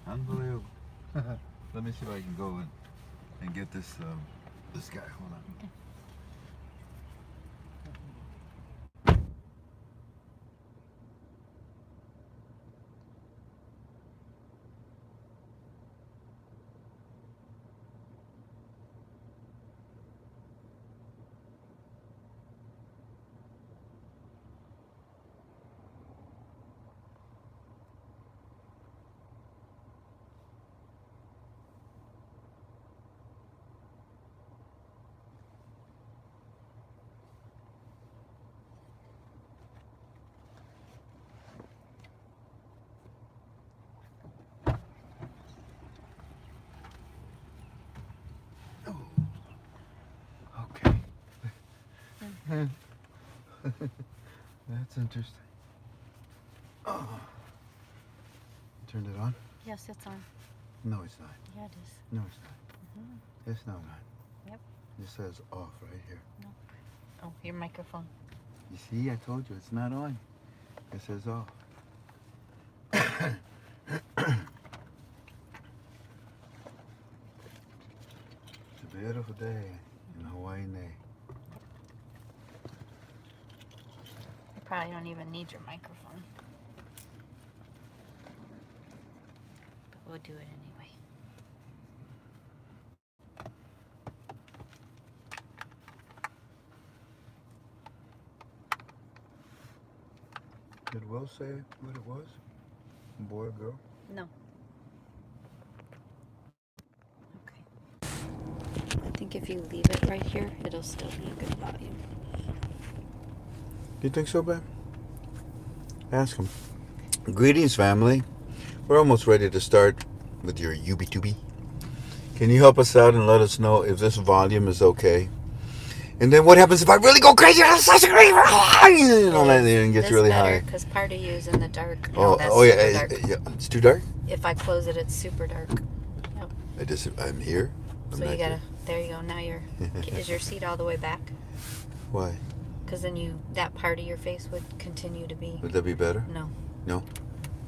Unbelievable. Let me see if I can go and get this this guy. Hold on. Okay. Okay. That's interesting. Oh. Turned it on? Yes, it's on. No, it's not. Yeah, it is. No, it's not. Mm-hmm. It's not on. Yep. It says off right here. No. Oh, your microphone. You see, I told you, it's not on. It says off. It's a beautiful day in Hawaii. You probably don't even need your microphone. But we'll do it anyway. Did Will say what it was? Boy or girl? No. Okay. I think if you leave it right here, it'll still be a good volume. Do you think so, babe? Ask him. Greetings, family. We're almost ready to start with your UB2B. Can you help us out and let us know if this volume is okay? And then what happens if I really go crazy? I'm such a crazy, you know, that it gets really high. Because part of you is in the dark. Oh, No, yeah, super dark. yeah, it's too dark. If I close it, it's super dark. Yep. I'm here. I'm So you not gotta. here. There you go. Now is your seat all the way back? Why? Because then that part of your face would continue to be. Would that be better? No. No.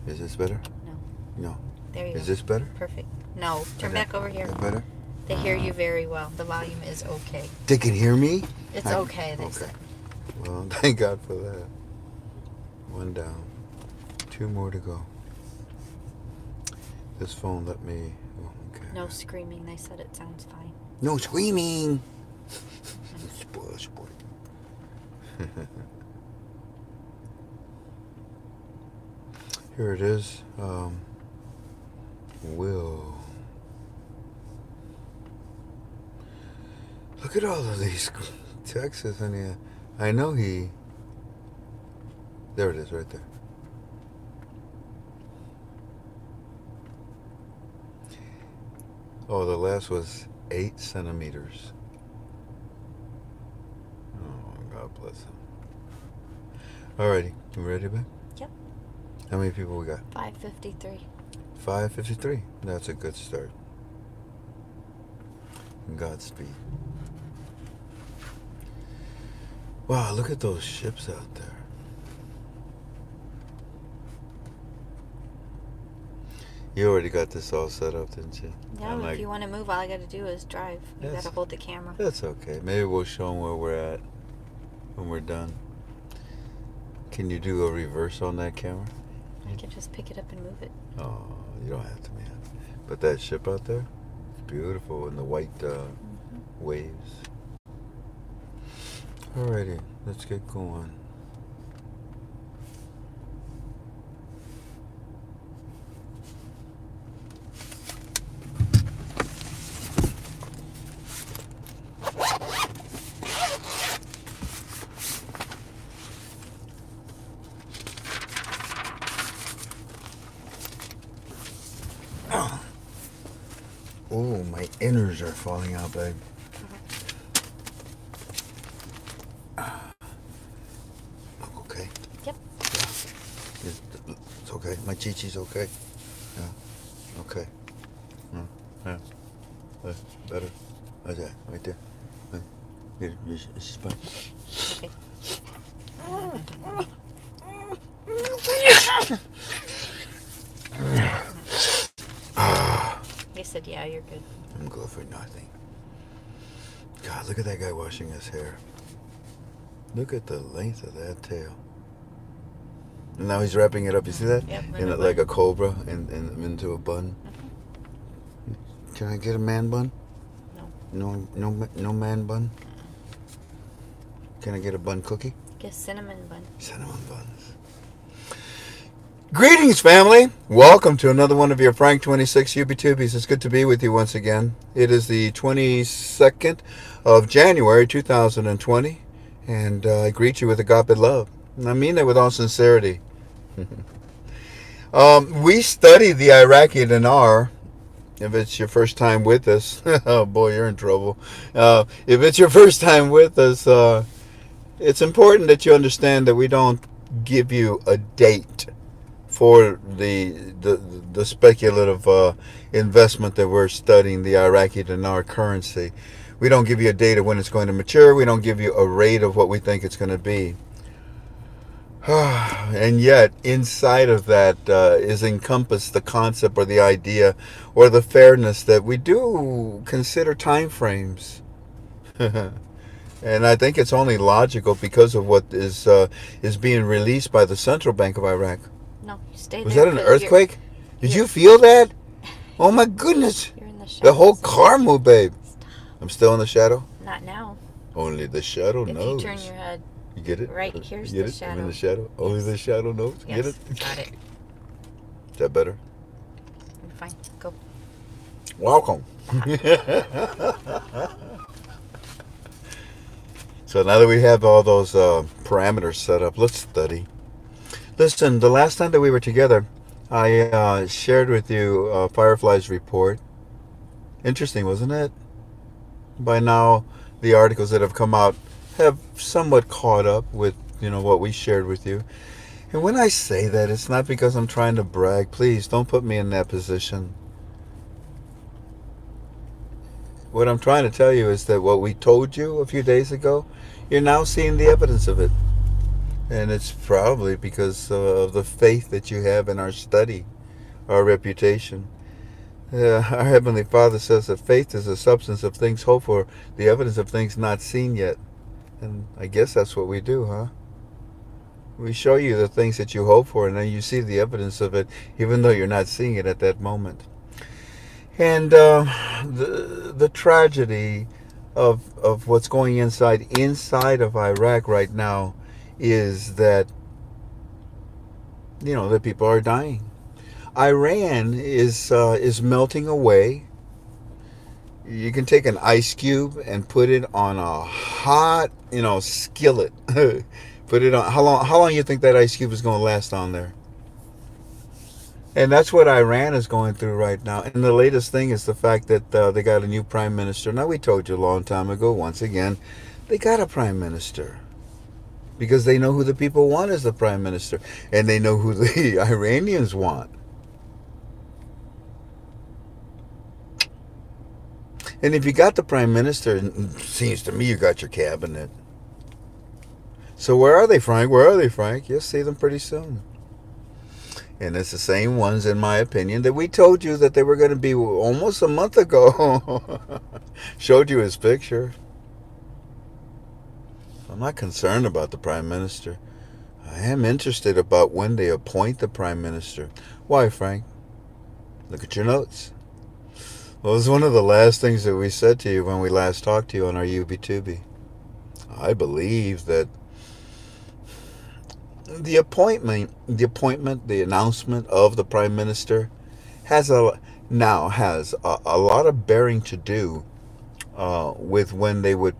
Is this better? No. No. There you go. Is this better? Perfect. No. Turn back over here. That better? They hear you very well. The volume is okay. They can hear me? It's okay, they said. Well, thank God for that. One down. 2 more to go. This phone let me... Oh, okay. No screaming. They said it sounds fine. No screaming! Sport. Here it is. Will. Look at all of these texts in here. I know he... There it is, right there. Oh, the last was 8 centimeters. Oh, God bless him. Alrighty, you ready, babe? Yep. How many people we got? 5:53. 5:53. That's a good start. Godspeed. Wow, look at those ships out there. You already got this all set up, didn't you? Yeah, if you want to move, all I got to do is drive. You got to hold the camera. That's okay. Maybe we'll show them where we're at when we're done. Can you do a reverse on that camera? I can just pick it up and move it. Oh, you don't have to, man. But that ship out there, it's beautiful in the white waves. Alrighty, let's get going. Oh, my inners are falling out, babe. Okay. Yep. Yeah. It's okay. My chi-chi's okay. Yeah. Okay. Yeah. Better. How's that? Right there. Here, your spine. Okay. said, yeah, you're good. I'm good for nothing. God, look at that guy washing his hair. Look at the length of that tail. And now he's wrapping it up. You see that? Yep. In it like a cobra and into a bun. Can I get a man bun? No man bun? Can I get a bun cookie? Get cinnamon bun. Cinnamon buns. Greetings, family. Welcome to another one of your Frank 26 UB-Tubies. It's good to be with you once again. It is the 22nd of January 2020, and I greet you with agape love. And I mean that with all sincerity. We study the Iraqi dinar. If it's your first time with us, oh boy, you're in trouble. If it's your first time with us, it's important that you understand that we don't give you a date for the speculative investment that we're studying, the Iraqi dinar currency. We don't give you a date of when it's going to mature. We don't give you a rate of what we think it's going to be. And yet, inside of that is encompassed the concept or the idea or the fairness that we do consider time frames. And I think it's only logical because of what is being released by the Central Bank of Iraq. No, you stay Was there. that an earthquake? Did you feel that? Oh my goodness. You're in the shadow. The whole car moved, babe. I'm still in the shadow? Not now. Only the shadow knows. If you turn your head. You get it? Right, here's get the it? shadow. I'm in the shadow? Only the shadow knows? Yes, Get it? got it. Is that better? I'm fine. Go. Welcome. So now that we have all those parameters set up, let's study. Listen, the last time that we were together, I shared with you Firefly's report. Interesting, wasn't it? By now, the articles that have come out have somewhat caught up with, what we shared with you. And when I say that, it's not because I'm trying to brag. Please, don't put me in that position. What I'm trying to tell you is that what we told you a few days ago, you're now seeing the evidence of it. And it's probably because of the faith that you have in our study, our reputation. Our Heavenly Father says that faith is the substance of things hoped for, the evidence of things not seen yet. And I guess that's what we do, huh? We show you the things that you hope for, and then you see the evidence of it, even though you're not seeing it at that moment. And the tragedy of what's going inside of Iraq right now is that, that people are dying. Iran is melting away. You can take an ice cube and put it on a hot, skillet. Put it on. How long you think that ice cube is going to last on there? And that's what Iran is going through right now. And the latest thing is the fact that they got a new prime minister. Now, we told you a long time ago, once again, they got a prime minister. Because they know who the people want as the prime minister. And they know who the Iranians want. And if you got the prime minister, it seems to me you got your cabinet. So where are they, Frank? Where are they, Frank? You'll see them pretty soon. And it's the same ones, in my opinion, that we told you that they were going to be almost a month ago. Showed you his picture. I'm not concerned about the prime minister. I am interested about when they appoint the prime minister. Why, Frank? Look at your notes. Well, it was one of the last things that we said to you when we last talked to you on our UB-Tubi. I believe that the announcement of the prime minister has a lot of bearing to do with when they would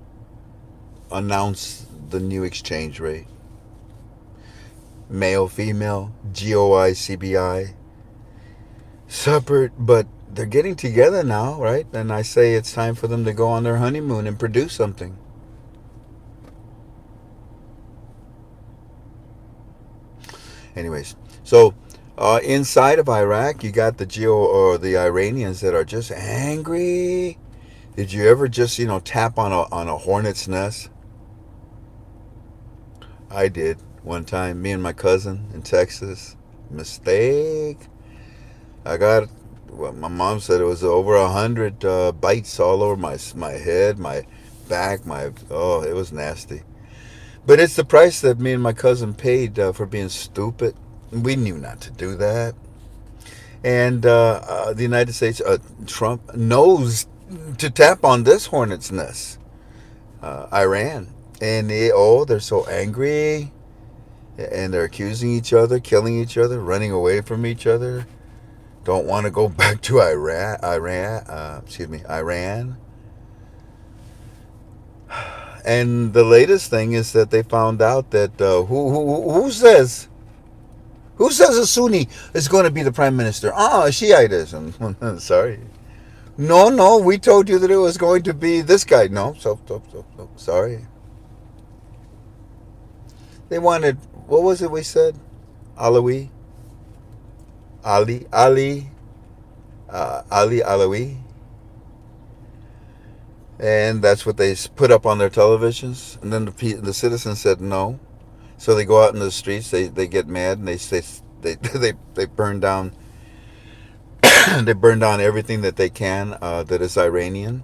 announce the new exchange rate. Male, female, GOI, CBI, separate, but they're getting together now, right? And I say it's time for them to go on their honeymoon and produce something. Anyways, so inside of Iraq, you got the Iranians that are just angry. Did you ever just tap on a hornet's nest? I did one time. Me and my cousin in Texas. Mistake. well, my mom said it was over 100 bites all over my head, my back, oh, it was nasty. But it's the price that me and my cousin paid for being stupid. We knew not to do that. And the United States, Trump knows to tap on this hornet's nest, Iran. And they're so angry, and they're accusing each other, killing each other, running away from each other. Don't want to go back to Iran. And the latest thing is that they found out that who says a Sunni is going to be the prime minister? A Shiite is. Sorry. No, we told you that it was going to be this guy. No, sorry. They wanted, what was it we said? Ali, Alawi. And that's what they put up on their televisions. And then the citizens said no. So they go out in the streets, they get mad, and they burn down they burn down everything that they can that is Iranian.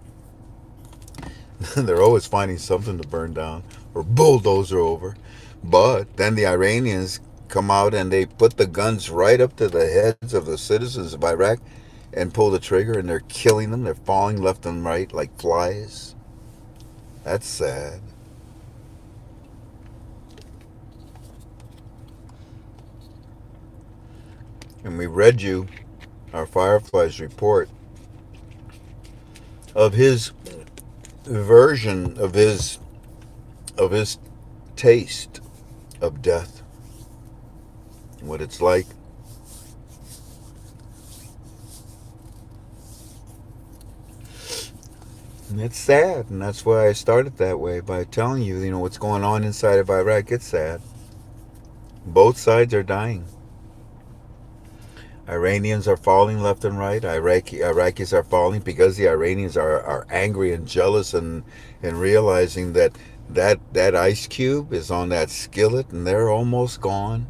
They're always finding something to burn down or bulldozer over. But then the Iranians come out and they put the guns right up to the heads of the citizens of Iraq and pull the trigger, and they're killing them. They're falling left and right like flies. That's sad. And we read you our Firefly's report of his version of his taste of death, what it's like. And it's sad, and that's why I started that way, by telling you, what's going on inside of Iraq. It's sad. Both sides are dying. Iranians are falling left and right. Iraqis are falling because the Iranians are angry and jealous and realizing that ice cube is on that skillet and they're almost gone.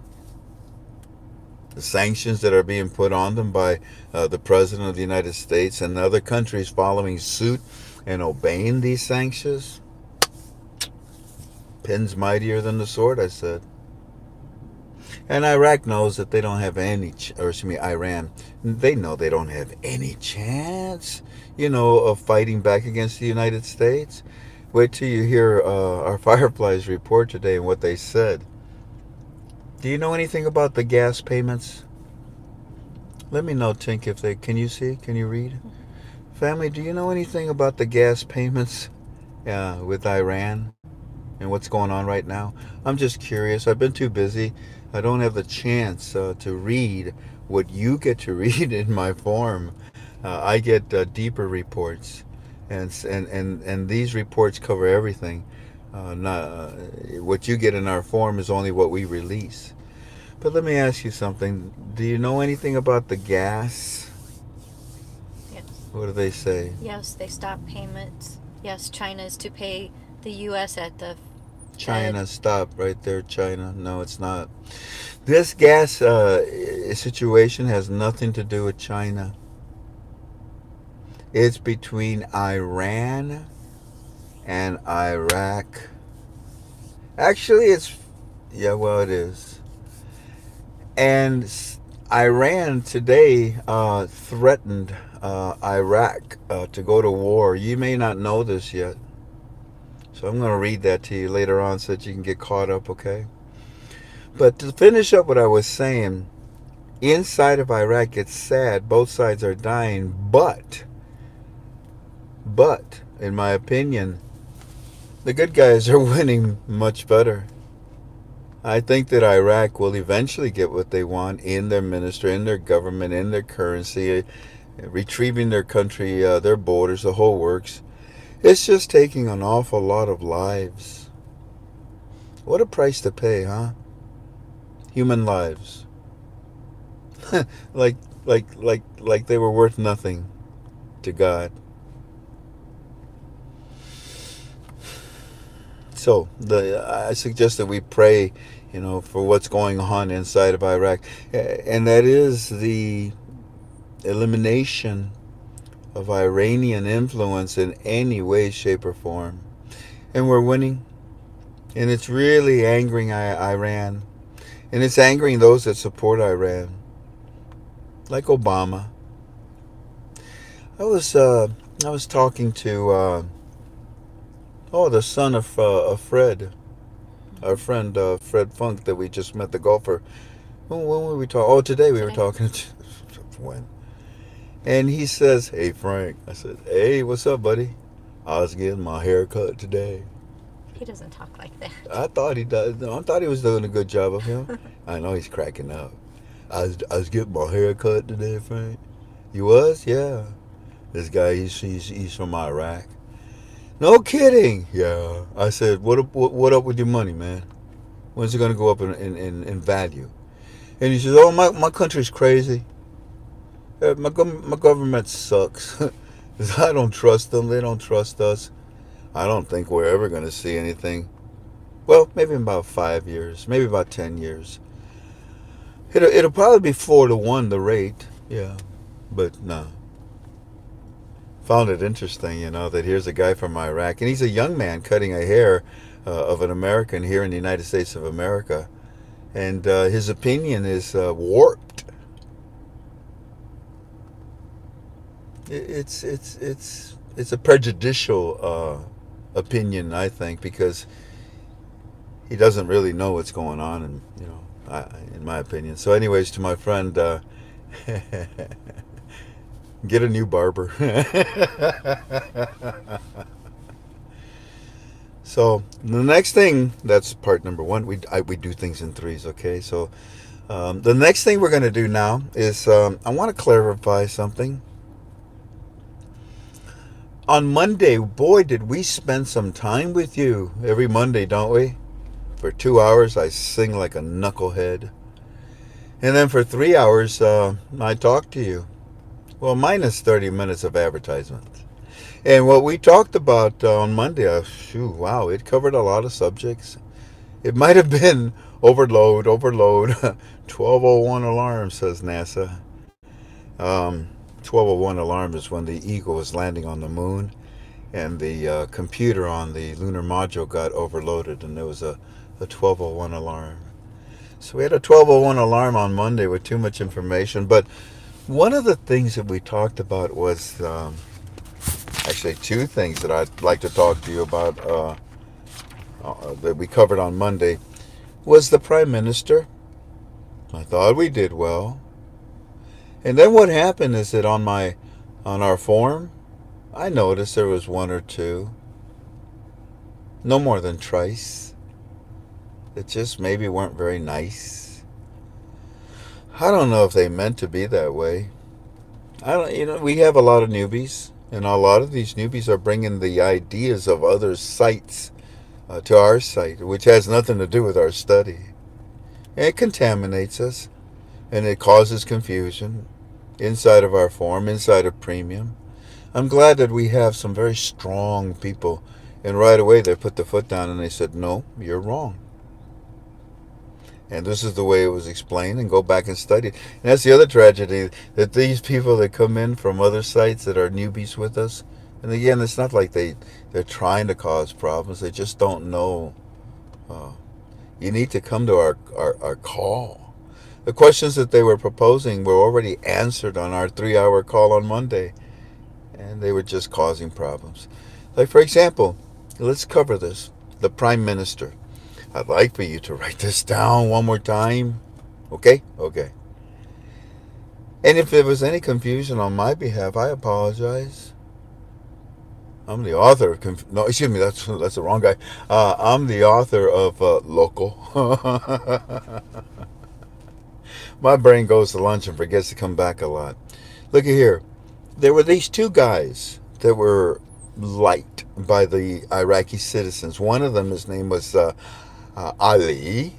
The sanctions that are being put on them by the President of the United States and other countries following suit and obeying these sanctions. Pin's mightier than the sword, I said. And Iraq knows that they don't have Iran, they know they don't have any chance, of fighting back against the United States. Wait till you hear our Fireflies report today and what they said. Do you know anything about the gas payments? Let me know, Tink, can you see? Can you read? Family, do you know anything about the gas payments with Iran and what's going on right now? I'm just curious. I've been too busy. I don't have the chance to read what you get to read in my form. I get deeper reports, and these reports cover everything. What you get in our form is only what we release. But let me ask you something. Do you know anything about the gas? Yes. What do they say? Yes, they stopped payments. Yes, China is to pay the U.S. at the China, stop right there, China. No, it's not. This gas situation has nothing to do with China. It's between Iran and Iraq. Actually, it is. And Iran today threatened Iraq to go to war. You may not know this yet. So I'm going to read that to you later on so that you can get caught up, okay? But to finish up what I was saying, inside of Iraq, it's sad. Both sides are dying. But, in my opinion, the good guys are winning much better. I think that Iraq will eventually get what they want in their ministry, in their government, in their currency, retrieving their country, their borders, the whole works. It's just taking an awful lot of lives. What a price to pay, huh? Human lives. like they were worth nothing to God. So I suggest that we pray, for what's going on inside of Iraq, and that is the elimination of Iranian influence in any way, shape, or form. And we're winning. And it's really angering Iran. And it's angering those that support Iran, like Obama. I was talking to the son of Fred, our friend Fred Funk that we just met, the golfer. When were we talking? Oh, today we were Today. talking. When? And he says, "Hey Frank," I said, "Hey, what's up, buddy? I was getting my hair cut today." He doesn't talk like that. I thought he does. No, I thought he was doing a good job of him. I know he's cracking up. I was getting my hair cut today, Frank. You was? Yeah. This guy, he's from Iraq. No kidding. Yeah. I said, what up with your money, man? When's it gonna go up in value? And he says, oh, my country's crazy. My government sucks. I don't trust them. They don't trust us. I don't think we're ever gonna see anything. Well, maybe in about 5 years, maybe about 10 years. It'll probably be 4-1 the rate. Yeah, but no. Found it interesting, that here's a guy from Iraq, and he's a young man cutting a hair of an American here in the United States of America, and his opinion is warped. It's a prejudicial opinion, I think, because he doesn't really know what's going on, and in my opinion. So, anyways, to my friend, get a new barber. So the next thing, that's part number one. We do things in threes, okay? So the next thing we're going to do now is I want to clarify something. On Monday, boy, did we spend some time with you. Every Monday, don't we? For 2 hours, I sing like a knucklehead. And then for 3 hours, I talk to you. Well, minus 30 minutes of advertisement. And what we talked about on Monday, wow, it covered a lot of subjects. It might have been overload. 1201 alarm, says NASA. 1201 alarm is when the Eagle was landing on the moon, and the computer on the lunar module got overloaded, and there was a 1201 alarm. So we had a 1201 alarm on Monday with too much information. But one of the things that we talked about was actually two things that I'd like to talk to you about that we covered on Monday was the Prime Minister. I thought we did well. And then what happened is that on our forum, I noticed there was one or two, no more than thrice, that just maybe weren't very nice. I don't know if they meant to be that way. We have a lot of newbies, and a lot of these newbies are bringing the ideas of other sites to our site, which has nothing to do with our study. And it contaminates us, and it causes confusion inside of our forum, inside of Premium. I'm glad that we have some very strong people, and right away they put the foot down and they said, no, you're wrong. And this is the way it was explained, and go back and study it. And that's the other tragedy, that these people that come in from other sites that are newbies with us, and again, it's not like they're trying to cause problems, they just don't know. You need to come to our call. The questions that they were proposing were already answered on our 3-hour call on Monday, and they were just causing problems. Like, for example, let's cover this. The Prime Minister. I'd like for you to write this down one more time. Okay? Okay. And if there was any confusion on my behalf, I apologize. I'm the author of... No, excuse me, that's the wrong guy. I'm the author of Local. My brain goes to lunch and forgets to come back a lot. Look at here. There were these two guys that were liked by the Iraqi citizens. One of them, his name was... Ali,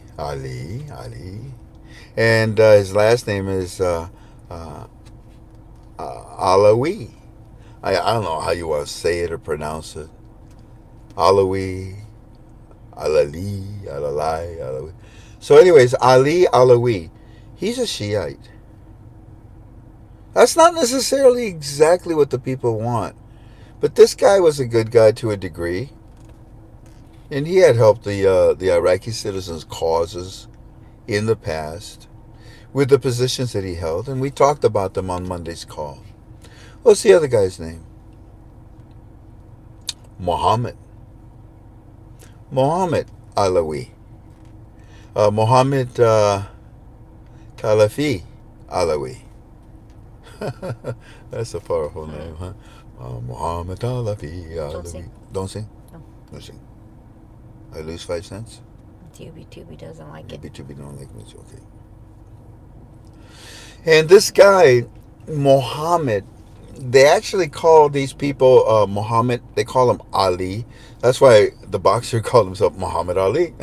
and his last name is Alawi. I don't know how you want to say it or pronounce it. Alawi, Alalai. So anyways, Ali Alawi, he's a Shiite. That's not necessarily exactly what the people want. But this guy was a good guy to a degree. And he had helped the Iraqi citizens' causes in the past with the positions that he held. And we talked about them on Monday's call. What's the other guy's name? Mohammed. Mohammed Alawi. Mohammed Talafi Alawi. That's a powerful name, huh? Mohammed Talafi Alawi. Don't sing. Don't sing? No. Don't sing. I lose 5 cents? Tubi doesn't like it. Tubi don't like me, okay. And this guy, Mohammed, they actually call these people Muhammad. They call him Ali. That's why the boxer called himself Muhammad Ali.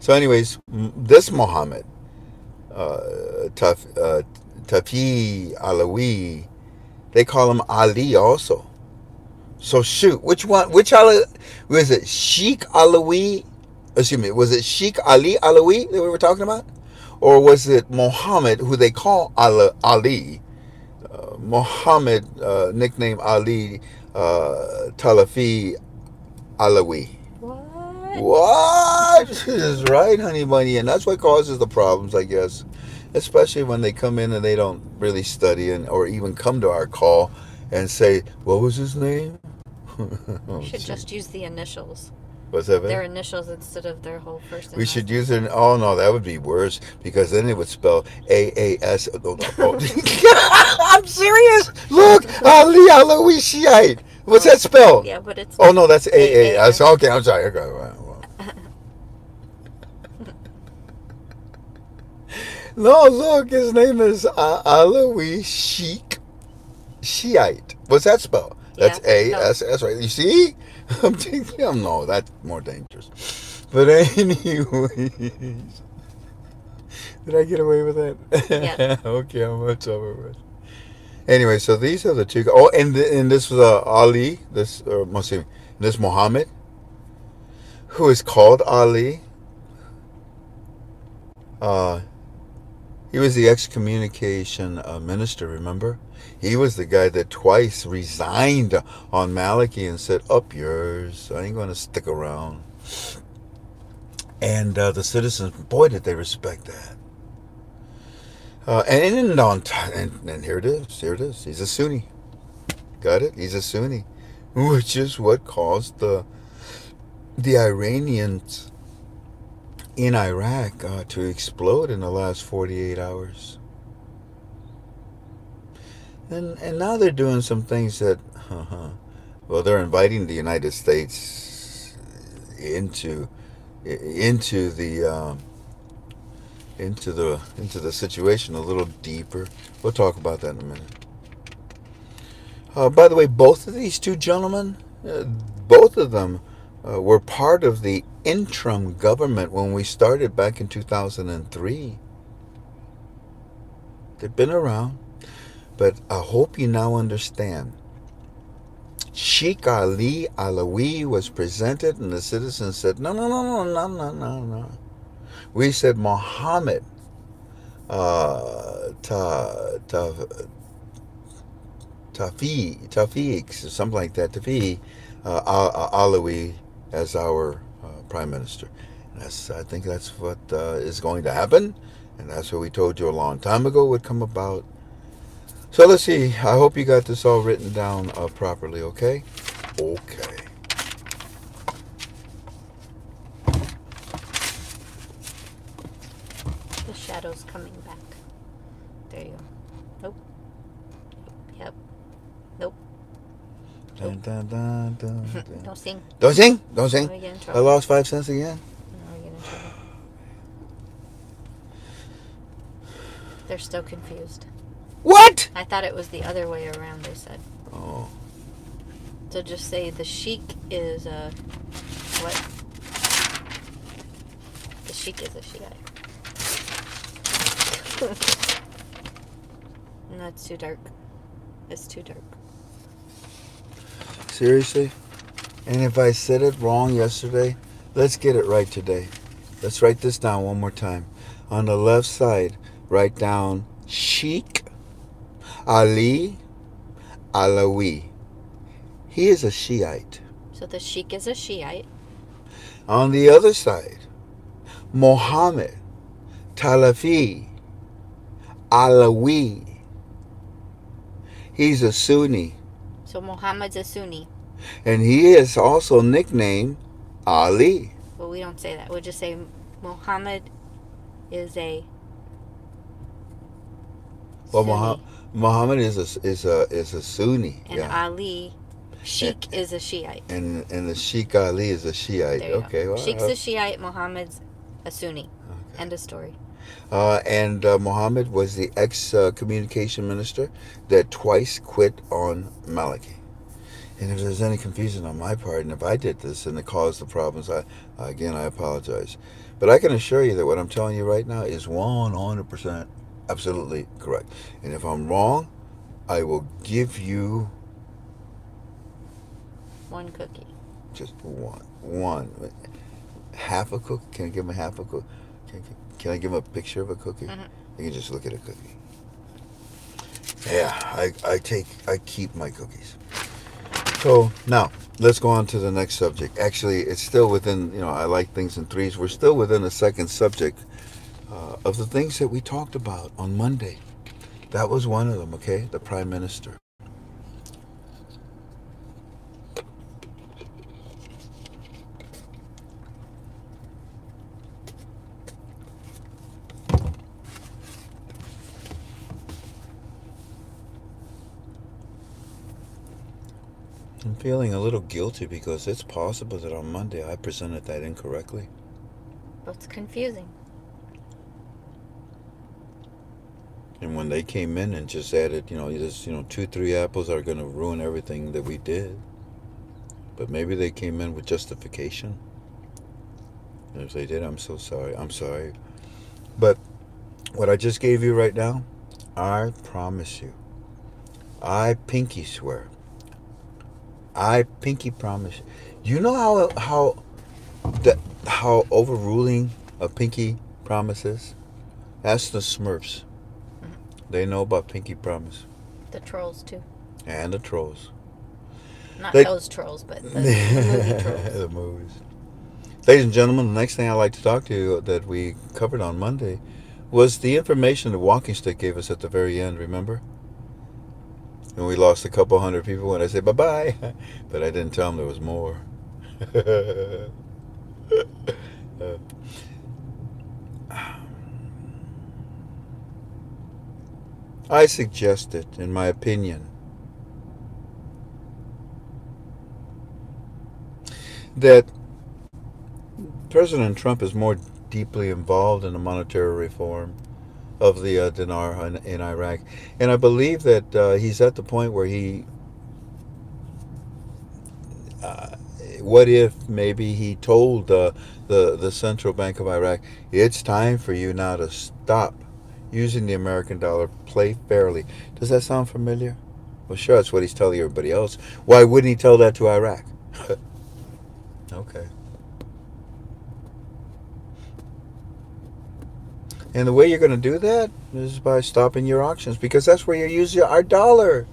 So, anyways, this Muhammad, Tafi Alawi, they call him Ali also. So shoot, which one? Which Ali was it? Sheikh Alawi? Excuse me. Was it Sheikh Ali Alawi that we were talking about, or was it Muhammad, who they call Ali? Muhammad, nickname Ali, Talafi Alawi. What? Is right, honey bunny, and that's what causes the problems, I guess. Especially when they come in and they don't really study or even come to our call and say, "What was his name?" We should just use the initials. What's that? Their initials instead of their whole first and We last should name. use it. Oh no, that would be worse because then it would spell AAS. I'm serious. Look, Ali Alawi Shiite. What's that spell? Yeah, but it's. Oh no, that's AAS. Okay, I'm sorry. Okay, well. No, look, his name is Alawi Shiite. What's that spell? That's ASS, right? You see? I'm thinking, no, that's more dangerous. But anyways, did I get away with that? Yeah. Okay, I'm much over with. Anyway, so these are the two. Oh, and this was Ali. This this Muhammad, who is called Ali. He was the excommunication minister. Remember? He was the guy that twice resigned on Maliki and said, "Up yours. I ain't going to stick around." And the citizens, boy, did they respect that. And here it is. Here it is. He's a Sunni. Got it? He's a Sunni, which is what caused the Iranians in Iraq to explode in the last 48 hours. And now they're doing some things that, well, they're inviting the United States into the situation a little deeper. We'll talk about that in a minute. By the way, both of these two gentlemen, both of them were part of the interim government when we started back in 2003. They've been around. But I hope you now understand. Sheikh Ali Alawi was presented, and the citizens said, no. We said Muhammad Tafiq, something like that, Tafiq Alawi as our prime minister. I think that's what is going to happen, and that's what we told you a long time ago would come about. So let's see. I hope you got this all written down properly, okay? Okay. The shadow's coming back. There you go. Nope. Yep. Nope. Dun, dun, dun, dun, dun. Don't sing. Don't sing? Don't sing? Get in I trouble. lost 5 cents again? No, we get in trouble. They're still confused. What? I thought it was the other way around, they said. Oh. So just say the sheik is a... What? The sheik is a Shiite. No, it's too dark. It's too dark. Seriously? And if I said it wrong yesterday, let's get it right today. Let's write this down one more time. On the left side, write down Sheikh Ali Alawi. He is a Shiite. So the sheik is a Shiite. On the other side, Mohammed Talafi Alawi. He's a Sunni. So Muhammad's a Sunni. And he is also nicknamed Ali. But we don't say that. We'll just say Muhammad is a Well, Sunni. Muhammad is a Sunni. And Ali, Sheikh, is a Shiite. And the Sheikh Ali is a Shiite. There you Okay, go. well, Sheikh's a Shiite, Muhammad's a Sunni. okay. End of story. And Muhammad was the ex-communication minister that twice quit on Maliki. And if there's any confusion on my part, and if I did this and it caused the problems, I apologize. But I can assure you that what I'm telling you right now is 100% absolutely correct. And if I'm wrong, I will give you One cookie. just one. Half a cookie? Can I give him a half a cookie? Can I give him a picture of a cookie? Mm-hmm. You can just look at a cookie. Yeah, I keep my cookies. So now let's go on to the next subject. Actually, it's still within, I like things in threes. We're still within the second subject of the things that we talked about on Monday. That was one of them, okay? The Prime Minister. I'm feeling a little guilty because it's possible that on Monday I presented that incorrectly. It's confusing. And when they came in and just added, just 2-3 apples are going to ruin everything that we did. But maybe they came in with justification. And if they did, I'm so sorry. I'm sorry. But what I just gave you right now, I promise you, I pinky swear, I pinky promise. You know how overruling a pinky promise is? Ask the Smurfs. Mm-hmm. They know about pinky promise. The trolls too. And the trolls. Not those trolls, but the movie trolls. The movies. Ladies and gentlemen, the next thing I'd like to talk to you that we covered on Monday was the information the walking stick gave us at the very end, remember? And we lost a couple hundred people when I said bye-bye. But I didn't tell them there was more. I suggested, in my opinion, that President Trump is more deeply involved in the monetary reform of the dinar in Iraq. And I believe that he's at the point where what if maybe he told the Central Bank of Iraq, it's time for you now to stop using the American dollar, play fairly. Does that sound familiar? Well, sure, that's what he's telling everybody else. Why wouldn't he tell that to Iraq? Okay. And the way you're going to do that is by stopping your auctions, because that's where you use our dollar.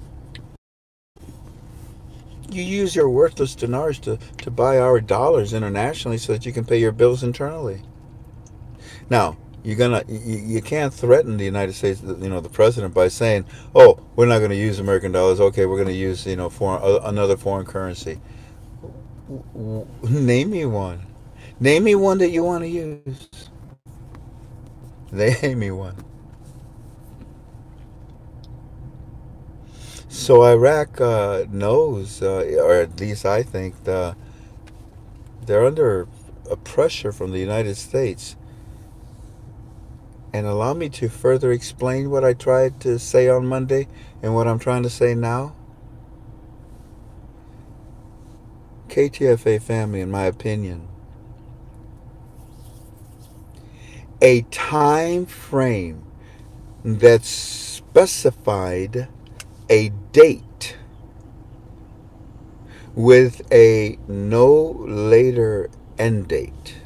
You use your worthless dinars to buy our dollars internationally so that you can pay your bills internally. Now, you can't threaten the United States, the president, by saying, "Oh, we're not going to use American dollars. Okay, we're going to use another foreign currency." Name me one. Name me one that you want to use. Name me one. So Iraq knows, or at least I think, they're under a pressure from the United States. And allow me to further explain what I tried to say on Monday and what I'm trying to say now. KTFA family, in my opinion, a time frame that specified a date with a no later end date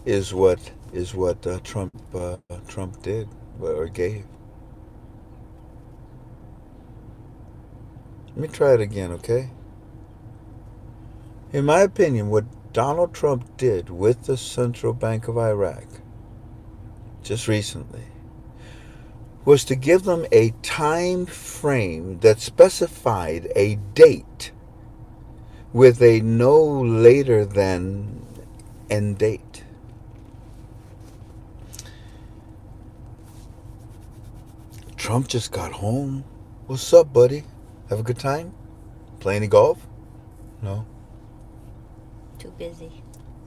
is what Trump did or gave. Let me try it again, okay? In my opinion, what Donald Trump did with the Central Bank of Iraq just recently was to give them a time frame that specified a date with a no later than end date. Trump just got home. What's up, buddy? Have a good time? Play any golf? No. Too busy.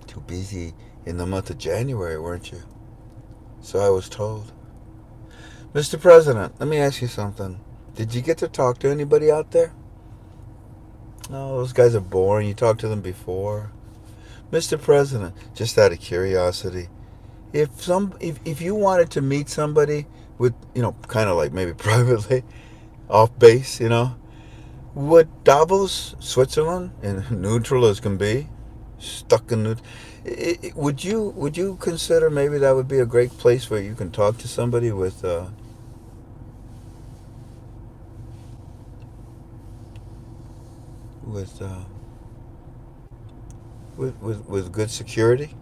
Too busy in the month of January, weren't you? So I was told. Mr. President, let me ask you something. Did you get to talk to anybody out there? No, those guys are boring. You talked to them before. Mr. President, just out of curiosity, if you wanted to meet somebody with, kind of like maybe privately, off base, would Davos, Switzerland, and neutral as can be, stuck in neutral, would you consider maybe that would be a great place where you can talk to somebody with with uh, with good security?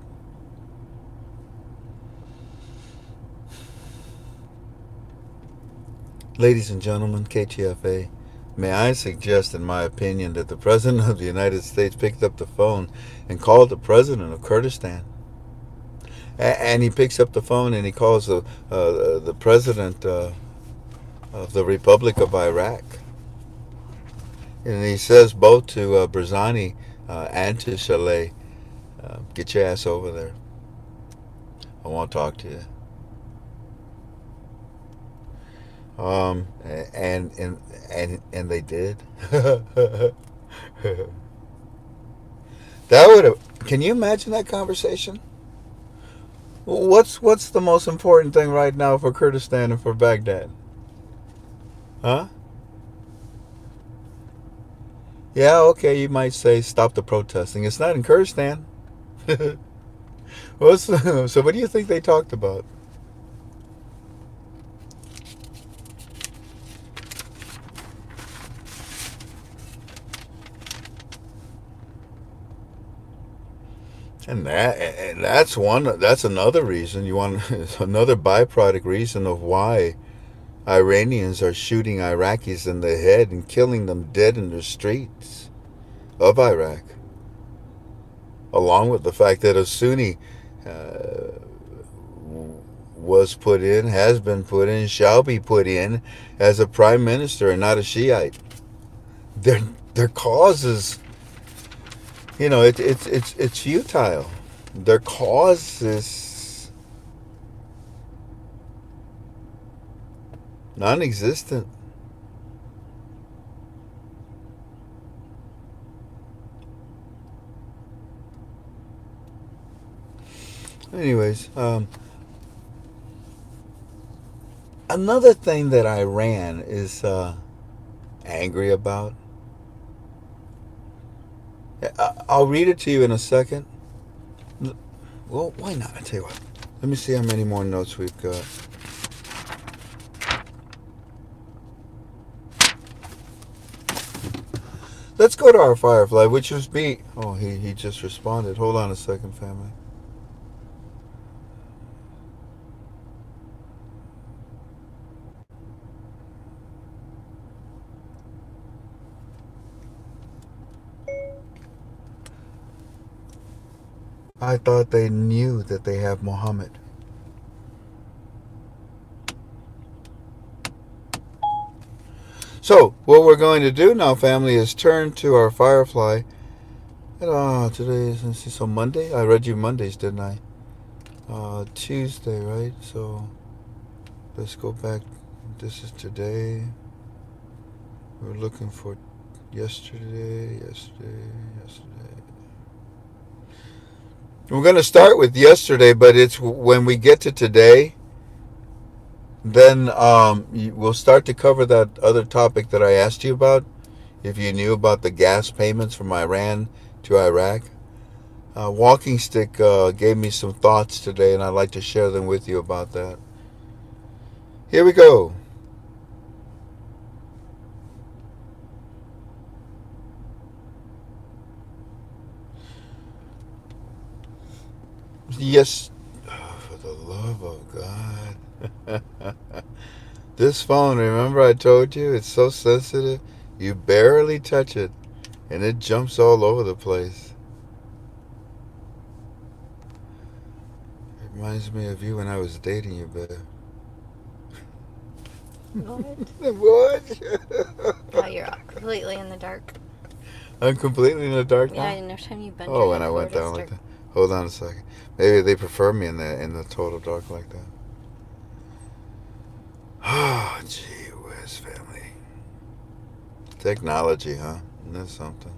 Ladies and gentlemen, KTFA, may I suggest, in my opinion, that the President of the United States picked up the phone and called the President of Kurdistan. And he picks up the phone and he calls the President of the Republic of Iraq. And he says both to Barzani and to Chalet, get your ass over there. I want to talk to you. And they did. That would have. Can you imagine that conversation? What's the most important thing right now for Kurdistan and for Baghdad? Huh? Yeah, okay, you might say stop the protesting. It's not in Kurdistan. So what do you think they talked about? And that's another reason you want another byproduct reason of why Iranians are shooting Iraqis in the head and killing them dead in the streets of Iraq, along with the fact that a Sunni was put in, has been put in, shall be put in as a prime minister and not a Shiite. Their cause is, it's futile. Their cause is non-existent. Anyways, another thing that Iran is angry about, I'll read it to you in a second. Well, why not? I tell you what. Let me see how many more notes we've got. Let's go to our Firefly, which was B. Oh, he just responded. Hold on a second, family. I thought they knew that they have Muhammad. So, what we're going to do now, family, is turn to our Firefly. Today is so Monday? I read you Mondays, didn't I? Tuesday, right? So, let's go back. This is today. We're looking for yesterday. We're going to start with yesterday, but it's when we get to today, then we'll start to cover that other topic that I asked you about. If you knew about the gas payments from Iran to Iraq. Walking Stick gave me some thoughts today, and I'd like to share them with you about that. Here we go. Yes. Oh, for the love of God. This phone, remember I told you, it's so sensitive. You barely touch it, and it jumps all over the place. It reminds me of you when I was dating you, babe. What? What? Oh, you're completely in the dark. I'm completely in the dark now? Yeah, no time you bend Oh, your when head I went forward, down it's like dark. that. Hold on a second. Maybe they prefer me in the total dark like that. Oh, gee whiz, family. Technology, huh? Isn't that something?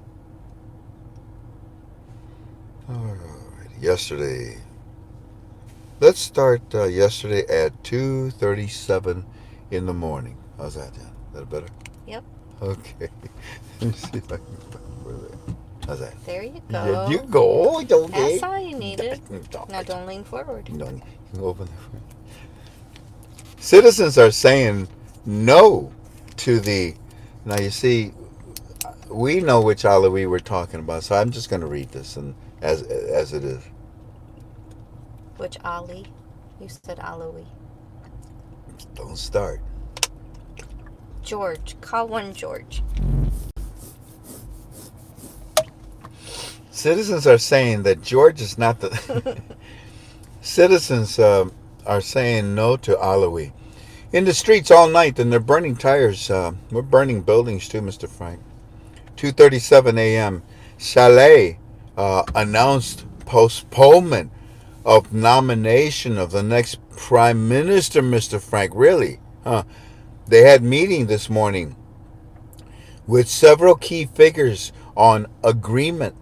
Alright, yesterday. Let's start yesterday at 2:37 in the morning. How's that, Jen? Is that better? Yep. Okay. Let me see if I can find where they. How's that? There you Yeah, go. you go. Okay. That's all you needed. Now don't lean forward. No, you can open the. Citizens are saying no to the. Now you see, we know which Ali we're talking about, so I'm just going to read this and as it is. Which Ali? You said Alawi. Don't start. George. Call one George. Citizens are saying that George is not the. Citizens are saying no to Alawi. In the streets all night, and they're burning tires. We're burning buildings too, Mr. Frank. 2:37 a.m. Chalet announced postponement of nomination of the next prime minister, Mr. Frank. Really? Huh? They had meeting this morning with several key figures on agreement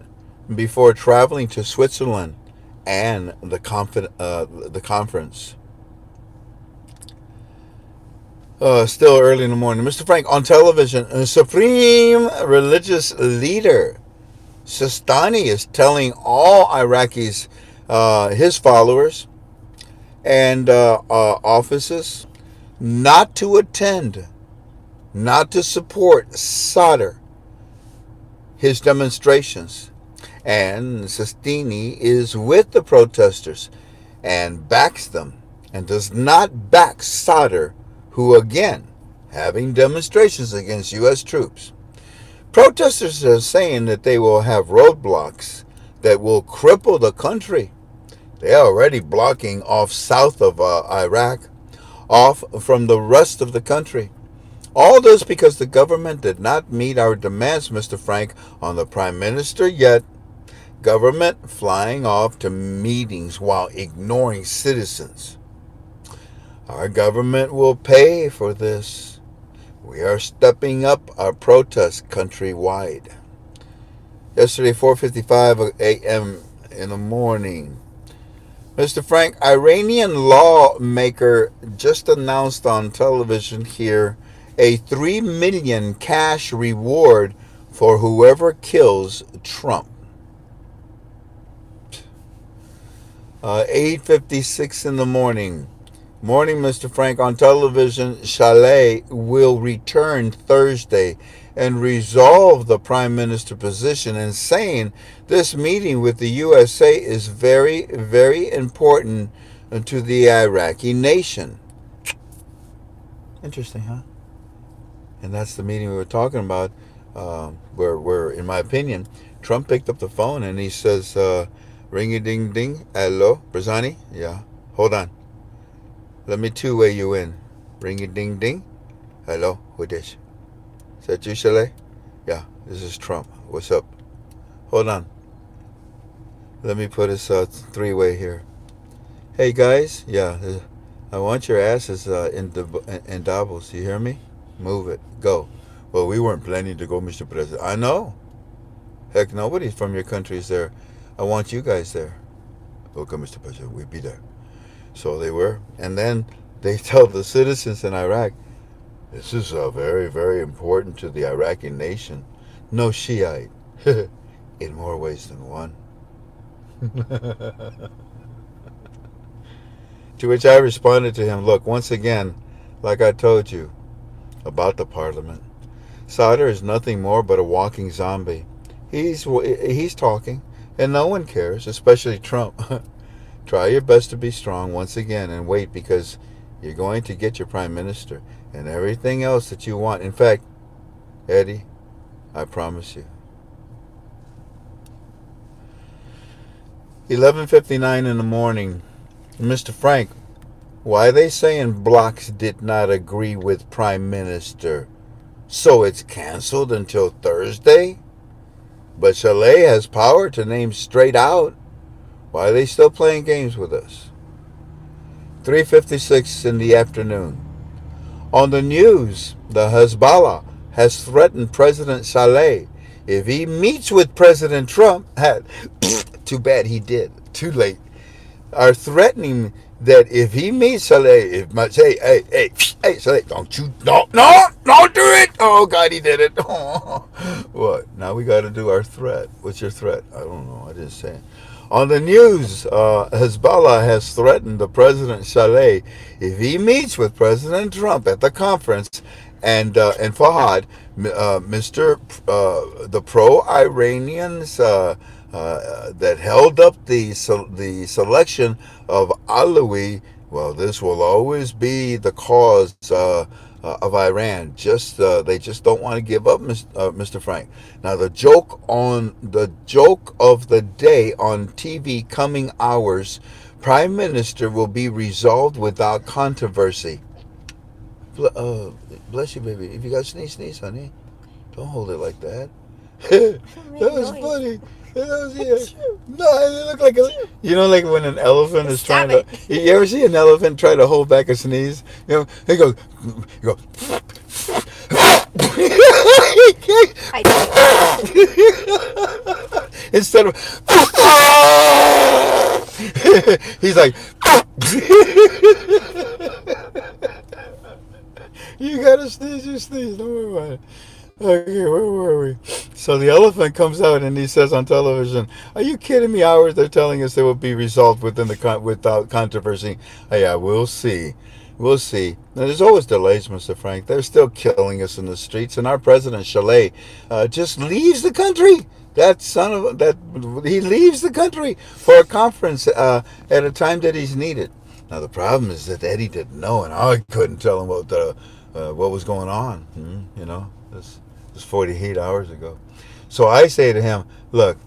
before traveling to Switzerland and the conference. Still early in the morning. Mr. Frank, on television, a supreme religious leader, Sistani, is telling all Iraqis, his followers and offices, not to attend, not to support Sadr, his demonstrations. And Sistani is with the protesters and backs them and does not back Sadr, who again having demonstrations against U.S. troops. Protesters are saying that they will have roadblocks that will cripple the country. They are already blocking off south of Iraq, off from the rest of the country. All this because the government did not meet our demands, Mr. Frank, on the Prime Minister yet. Government flying off to meetings while ignoring citizens. Our government will pay for this. We are stepping up our protests countrywide. Yesterday, 4:55 a.m. in the morning. Mr. Frank, Iranian lawmaker just announced on television here a $3 million cash reward for whoever kills Trump. 8:56 in the morning. Morning, Mr. Frank, on television, Chalet will return Thursday and resolve the prime minister position, and saying this meeting with the USA is very, very important to the Iraqi nation. Interesting, huh? And that's the meeting we were talking about, where, in my opinion, Trump picked up the phone and he says, ring-a-ding-ding, hello, Barzani? Yeah, hold on. Let me two-way you in. Ring-a-ding-ding, hello, who this? Is that you, Chalet? Yeah, this is Trump. What's up? Hold on. Let me put this three-way here. Hey, guys. Yeah, I want your asses in doubles. You hear me? Move it. Go. Well, we weren't planning to go, Mr. President. I know. Heck, nobody from your country is there. I want you guys there. Okay, Mr. President, we'll be there. So they were. And then they tell the citizens in Iraq, this is very, very important to the Iraqi nation. No Shiite. In more ways than one. To which I responded to him, look, once again, like I told you about the parliament, Sadr is nothing more but a walking zombie. He's talking, and no one cares, especially Trump. Try your best to be strong once again and wait, because you're going to get your prime minister and everything else that you want. In fact, Eddie, I promise you. 11:59 in the morning. Mr. Frank, why are they saying blocks did not agree with prime minister? So it's canceled until Thursday? But Chalet has power to name straight out. Why are they still playing games with us? 3:56 in the afternoon. On the news, the Hezbollah has threatened President Saleh if he meets with President Trump. Too bad he did. Too late. Are threatening that if he meets Saleh, if might say, hey, Saleh, don't you, don't do it. Oh God, he did it. What? Now we got to do our threat. What's your threat? I don't know. I didn't say it. On the news, Hezbollah has threatened the President Saleh if he meets with President Trump at the conference, and Fahad, the pro-Iranians that held up the selection of Alawi. Well, this will always be the cause of Iran. They just don't want to give up, Mr. Frank. Now, the joke of the day on TV coming hours: Prime Minister will be resolved without controversy. Bless you, baby. If you got sneeze, honey. Don't hold it like that. That was funny. That was, yeah. No, it looked like like when an elephant is trying to. You ever see an elephant try to hold back a sneeze? He goes. Instead of. He's like. You gotta sneeze, you sneeze. Don't worry about it. Okay, where were we? So the elephant comes out and he says on television, "Are you kidding me? Hours they're telling us they will be resolved without controversy." Oh, yeah, we'll see. We'll see. Now, there's always delays, Mr. Frank. They're still killing us in the streets, and our president Chalet just leaves the country. He leaves the country for a conference at a time that he's needed. Now the problem is that Eddie didn't know, and I couldn't tell him what was going on. This 48 hours ago. So I say to him, "Look,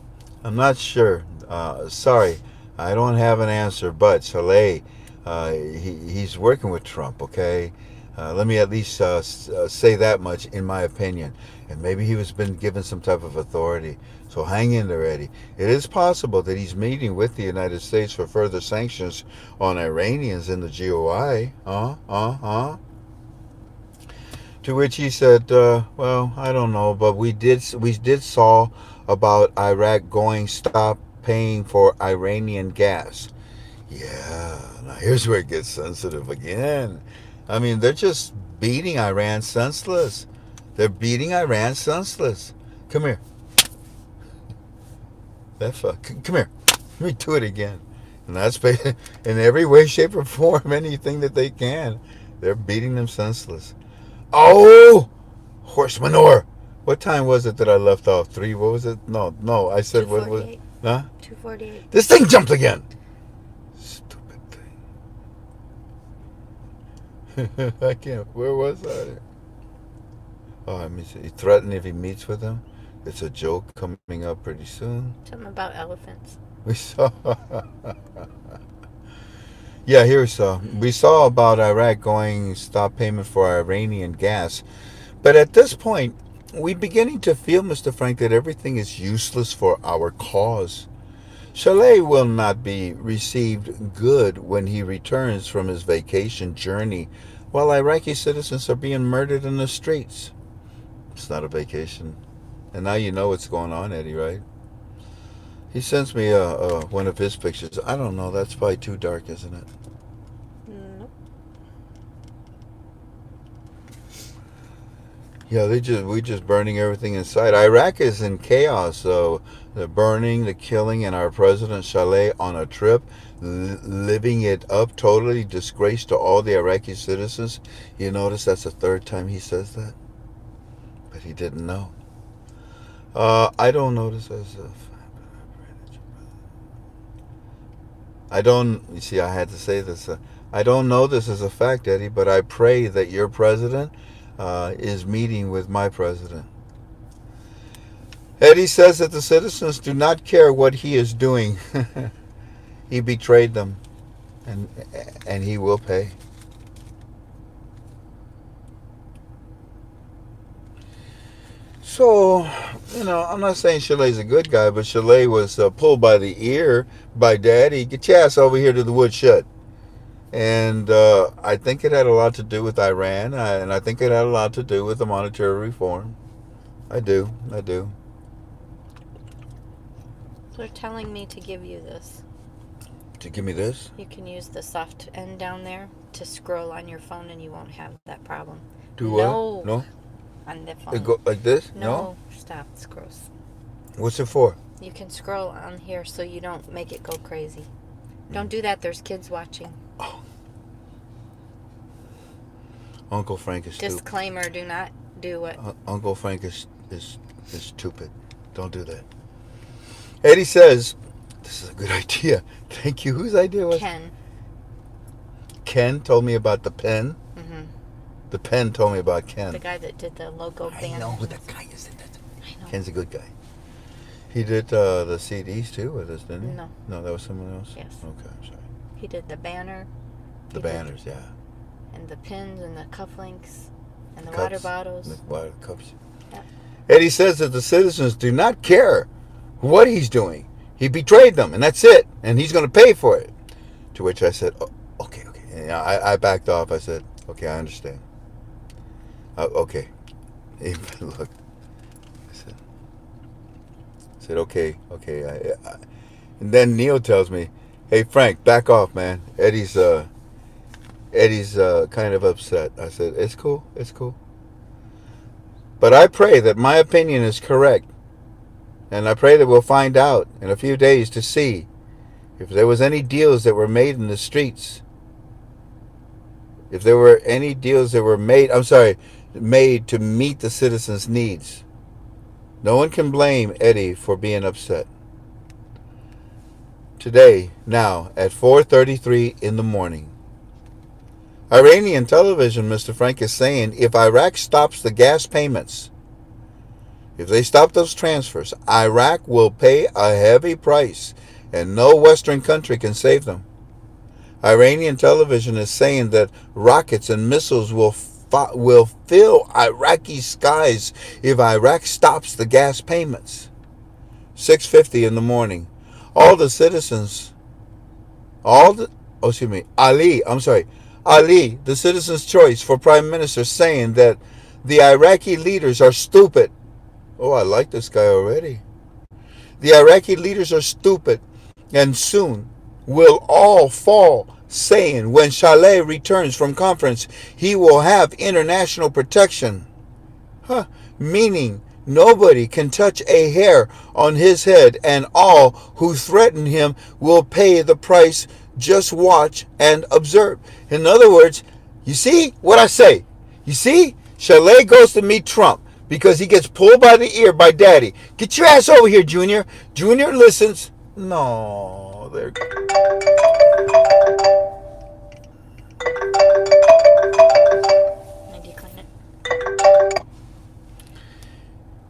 I'm not sure. Sorry, I don't have an answer. But Saleh, he's working with Trump. Okay, let me at least say that much, in my opinion. And maybe he was been given some type of authority. So hang in there, Eddie. It is possible that he's meeting with the United States for further sanctions on Iranians in the GOI. To which he said, "Well, I don't know, but we did saw about Iraq stop paying for Iranian gas." Yeah, now here's where it gets sensitive again. I mean, they're just beating Iran senseless. They're beating Iran senseless. Come here. Come here. Let me do it again. And that's in every way, shape, or form, anything that they can. They're beating them senseless. Oh, horse manure. What time was it that I left off? 3? What was it? No. I said what was? Huh? 2:48. This thing jumped again. Stupid thing. I can't. Where was I? Oh, let me see. He threatened if he meets with him. It's a joke coming up pretty soon. Something about elephants. We saw. Yeah, here we saw about Iraq stop payment for Iranian gas. But at this point, we're beginning to feel, Mr. Frank, that everything is useless for our cause. Chalet will not be received good when he returns from his vacation journey, while Iraqi citizens are being murdered in the streets. It's not a vacation. And now you know what's going on, Eddie, right? He sends me one of his pictures. I don't know. That's probably too dark, isn't it? Nope. Yeah, we just burning everything inside. Iraq is in chaos. So the burning, the killing, and our president Chalet on a trip, living it up, totally disgrace to all the Iraqi citizens. You notice that's the third time he says that, but he didn't know. I don't notice as I don't, you see, I had to say this. I don't know this as a fact, Eddie, but I pray that your president is meeting with my president. Eddie says that the citizens do not care what he is doing. He betrayed them, and he will pay. So, I'm not saying Chalet's a good guy, but Chalet was pulled by the ear by Daddy. Get your ass over here to the woodshed. And I think it had a lot to do with Iran, and I think it had a lot to do with the monetary reform. I do. They're telling me to give you this. To give me this? You can use the soft end down there to scroll on your phone and you won't have that problem. Do what? No? On the phone. It go like this? No? Stop. It's gross. What's it for? You can scroll on here so you don't make it go crazy. Don't do that. There's kids watching. Oh. Uncle Frank is stupid. Disclaimer, do not do it. Uncle Frank is stupid. Don't do that. Eddie says, this is a good idea. Thank you. Whose idea was it? Ken. Ken told me about the pen. Mm-hmm. The pen told me about Ken. The guy that did the logo band. I know who that guy is. I know. Ken's a good guy. He did the CDs too with us, didn't he? No. No, that was someone else? Yes. Okay, I'm sorry. He did the banner. The banners, yeah. And the pins and the cufflinks and the Cups, water bottles. The water cups. Yeah. Eddie says that the citizens do not care what he's doing. He betrayed them, and that's it. And he's going to pay for it. To which I said, oh, okay. And I backed off. I said, okay, I understand. Okay. Look. I said, okay. And then Neil tells me, hey, Frank, back off, man. Eddie's kind of upset. I said, it's cool. But I pray that my opinion is correct. And I pray that we'll find out in a few days to see if there was any deals that were made in the streets. If there were any deals that were made to meet the citizens' needs. No one can blame Eddie for being upset. Today, now, at 4:33 in the morning, Iranian television, Mr. Frank, is saying if Iraq stops the gas payments, if they stop those transfers, Iraq will pay a heavy price, and no Western country can save them. Iranian television is saying that rockets and missiles will fill Iraqi skies if Iraq stops the gas payments. 6:50 in the morning. Ali, the citizen's choice for prime minister, saying that the Iraqi leaders are stupid. Oh, I like this guy already. The Iraqi leaders are stupid and soon will all fall, saying when Chalet returns from conference, he will have international protection. Meaning nobody can touch a hair on his head, and all who threaten him will pay the price. Just watch and observe. In other words, you see what I say? You see? Chalet goes to meet Trump because he gets pulled by the ear by Daddy. Get your ass over here, Junior. Junior listens. No, they're...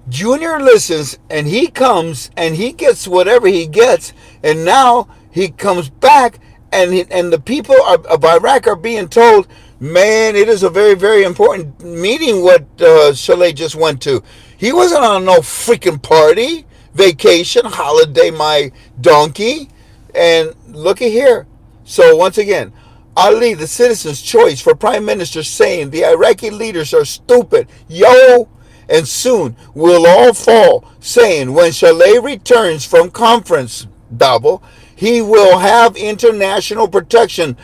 Junior listens, and he comes, and he gets whatever he gets, and now he comes back, and the people of Iraq are being told, man, it is a very, very important meeting what Chalet just went to. He wasn't on no freaking party, vacation, holiday, my donkey. And look at here. So once again, Ali, the citizen's choice for prime minister, saying the Iraqi leaders are stupid. Yo! And soon we'll all fall, saying when Chalet returns from conference, double, he will have international protection.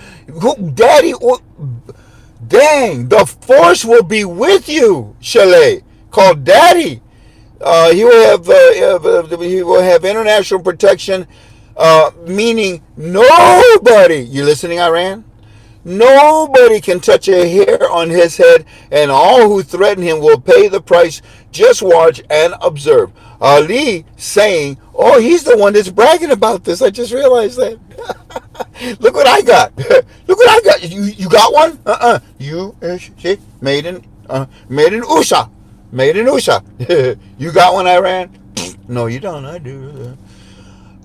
Daddy, dang, the force will be with you, Chalet. Called Daddy. He will have international protection, meaning nobody. You listening, Iran? Nobody can touch a hair on his head, and all who threaten him will pay the price. Just watch and observe. Ali saying, oh, he's the one that's bragging about this. I just realized that. Look what I got. Look what I got. You got one? You see, made in USA. Made in USA. You got one, Iran? No, you don't. I do.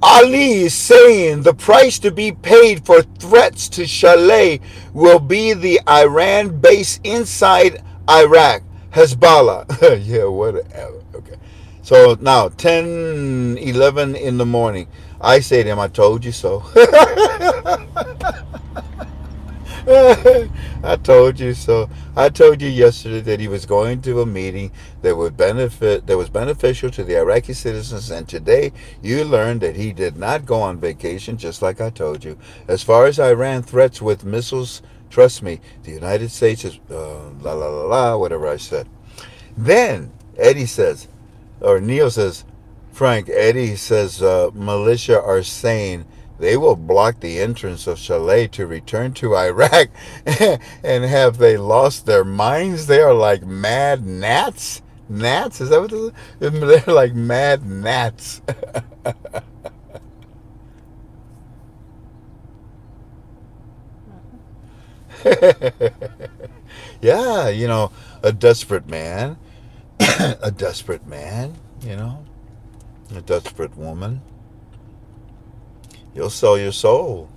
Ali is saying the price to be paid for threats to Chalet will be the Iran base inside Iraq, Hezbollah. Yeah, whatever. Okay. So now, 10:11 in the morning. I say to him, I told you so. I told you so. I told you yesterday that he was going to a meeting that was beneficial to the Iraqi citizens, and today you learned that he did not go on vacation, just like I told you. As far as Iran threats with missiles, trust me, the United States is whatever I said. Then Eddie says, or Neil says, Frank, Eddie says militia are saying they will block the entrance of Chalet to return to Iraq. And have they lost their minds? They are like mad gnats. Gnats? Is that what this is? They're like mad gnats. Yeah, a desperate man. A desperate man, a desperate woman. You'll sell your soul.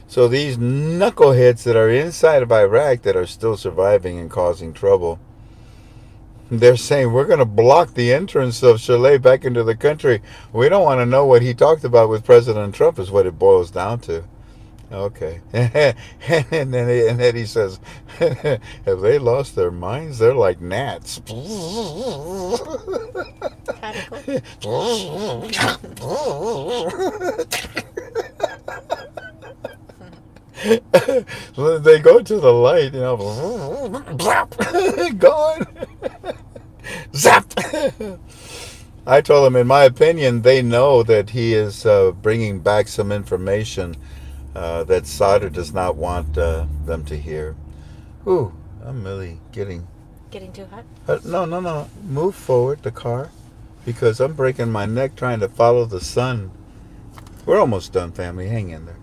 So these knuckleheads that are inside of Iraq that are still surviving and causing trouble, they're saying we're going to block the entrance of Chalet back into the country. We don't want to know what he talked about with President Trump is what it boils down to. Okay. And then he says, have they lost their minds? They're like gnats. They go to the light, gone. Zap. I told him, in my opinion, they know that he is bringing back some information that Sauder does not want them to hear. Ooh, I'm really getting too hot. No. Move forward the car, because I'm breaking my neck trying to follow the sun. We're almost done, family. Hang in there.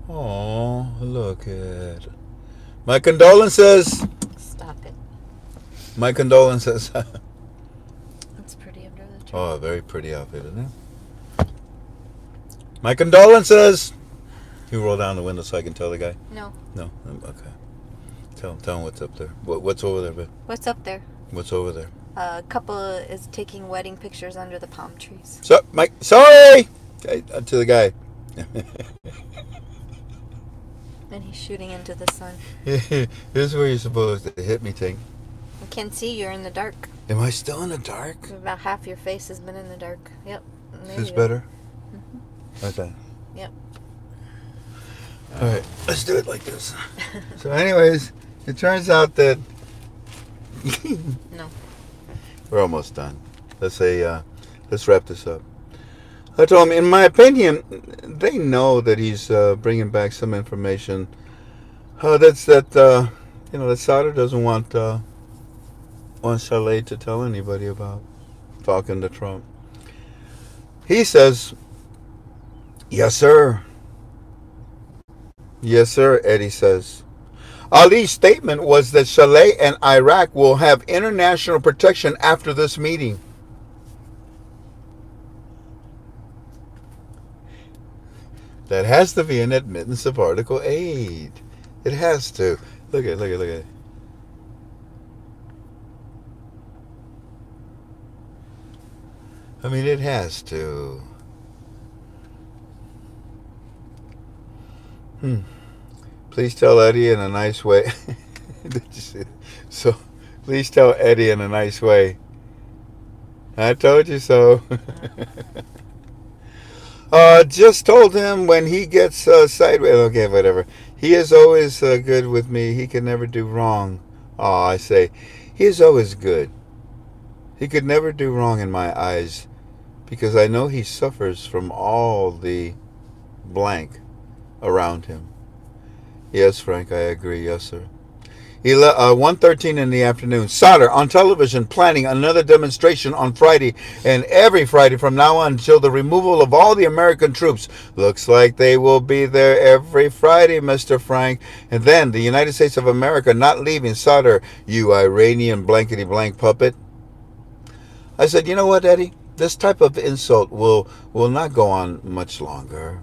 Oh, look at my condolences. Stop it. My condolences. That's pretty under the tree. Oh, a very pretty outfit, isn't it? My condolences. You roll down the window so I can tell the guy. No. No. Okay. Tell him what's up there. What's over there, babe? What's up there? What's over there? A couple is taking wedding pictures under the palm trees. So, Mike. Sorry. Okay, to the guy. And he's shooting into the sun. This is where you're supposed to hit me, Tink. I can't see. You're in the dark. Am I still in the dark? About half your face has been in the dark. Yep. Is this better? Mm-hmm. Okay. Yep. All right, let's do it like this. So anyways, it turns out that No. We're almost done. Let's wrap this up. I told him, in my opinion, they know that he's bringing back some information. That Sauder doesn't want Chalet to tell anybody about, talking to Trump. He says, yes, sir. Yes, sir, Eddie says. Ali's statement was that Chalet and Iraq will have international protection after this meeting. That has to be an admittance of Article 8. It has to. Look at it. I mean, it has to. Please tell Eddie in a nice way. Did you see? So, please tell Eddie in a nice way. I told you so. Just told him when he gets sideways. Okay, whatever. He is always good with me. He can never do wrong. Oh, I say, he is always good. He could never do wrong in my eyes, because I know he suffers from all the blank around him. Yes, Frank, I agree. Yes, sir. 1:13 in the afternoon. Sadr on television planning another demonstration on Friday and every Friday from now on until the removal of all the American troops. Looks like they will be there every Friday, Mr. Frank. And then the United States of America not leaving Sadr, you Iranian blankety blank puppet. I said, you know what, Eddie? This type of insult will not go on much longer.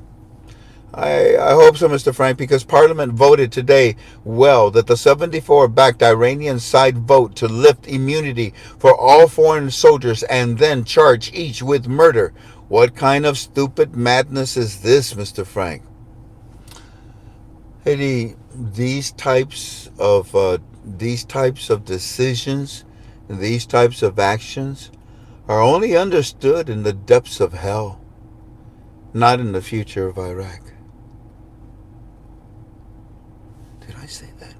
I hope so, Mr. Frank, because Parliament voted today, well, that the 74 backed Iranian side vote to lift immunity for all foreign soldiers and then charge each with murder. What kind of stupid madness is this, Mr. Frank? Eddie, these types of decisions, these types of actions are only understood in the depths of hell, not in the future of Iraq. Did I say that?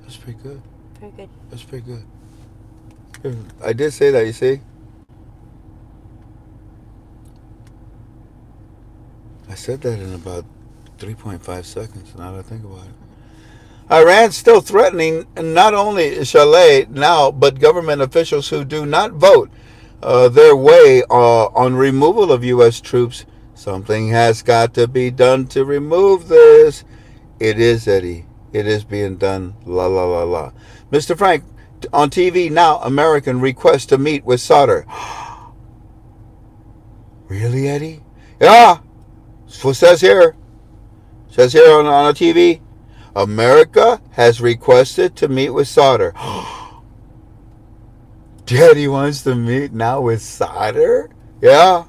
That's pretty good. Very good. That's pretty good. I did say that, you see? I said that in about 3.5 seconds, now that I think about it. Iran still threatening not only Chalet now, but government officials who do not vote their way on removal of U.S. troops. Something has got to be done to remove this. It is, Eddie. It is being done. La, la, la, la. Mr. Frank, on TV now, American request to meet with Sadr. Really, Eddie? Yeah. It says here. Says here on the TV. America has requested to meet with Sadr. Daddy wants to meet now with Sadr? Yeah.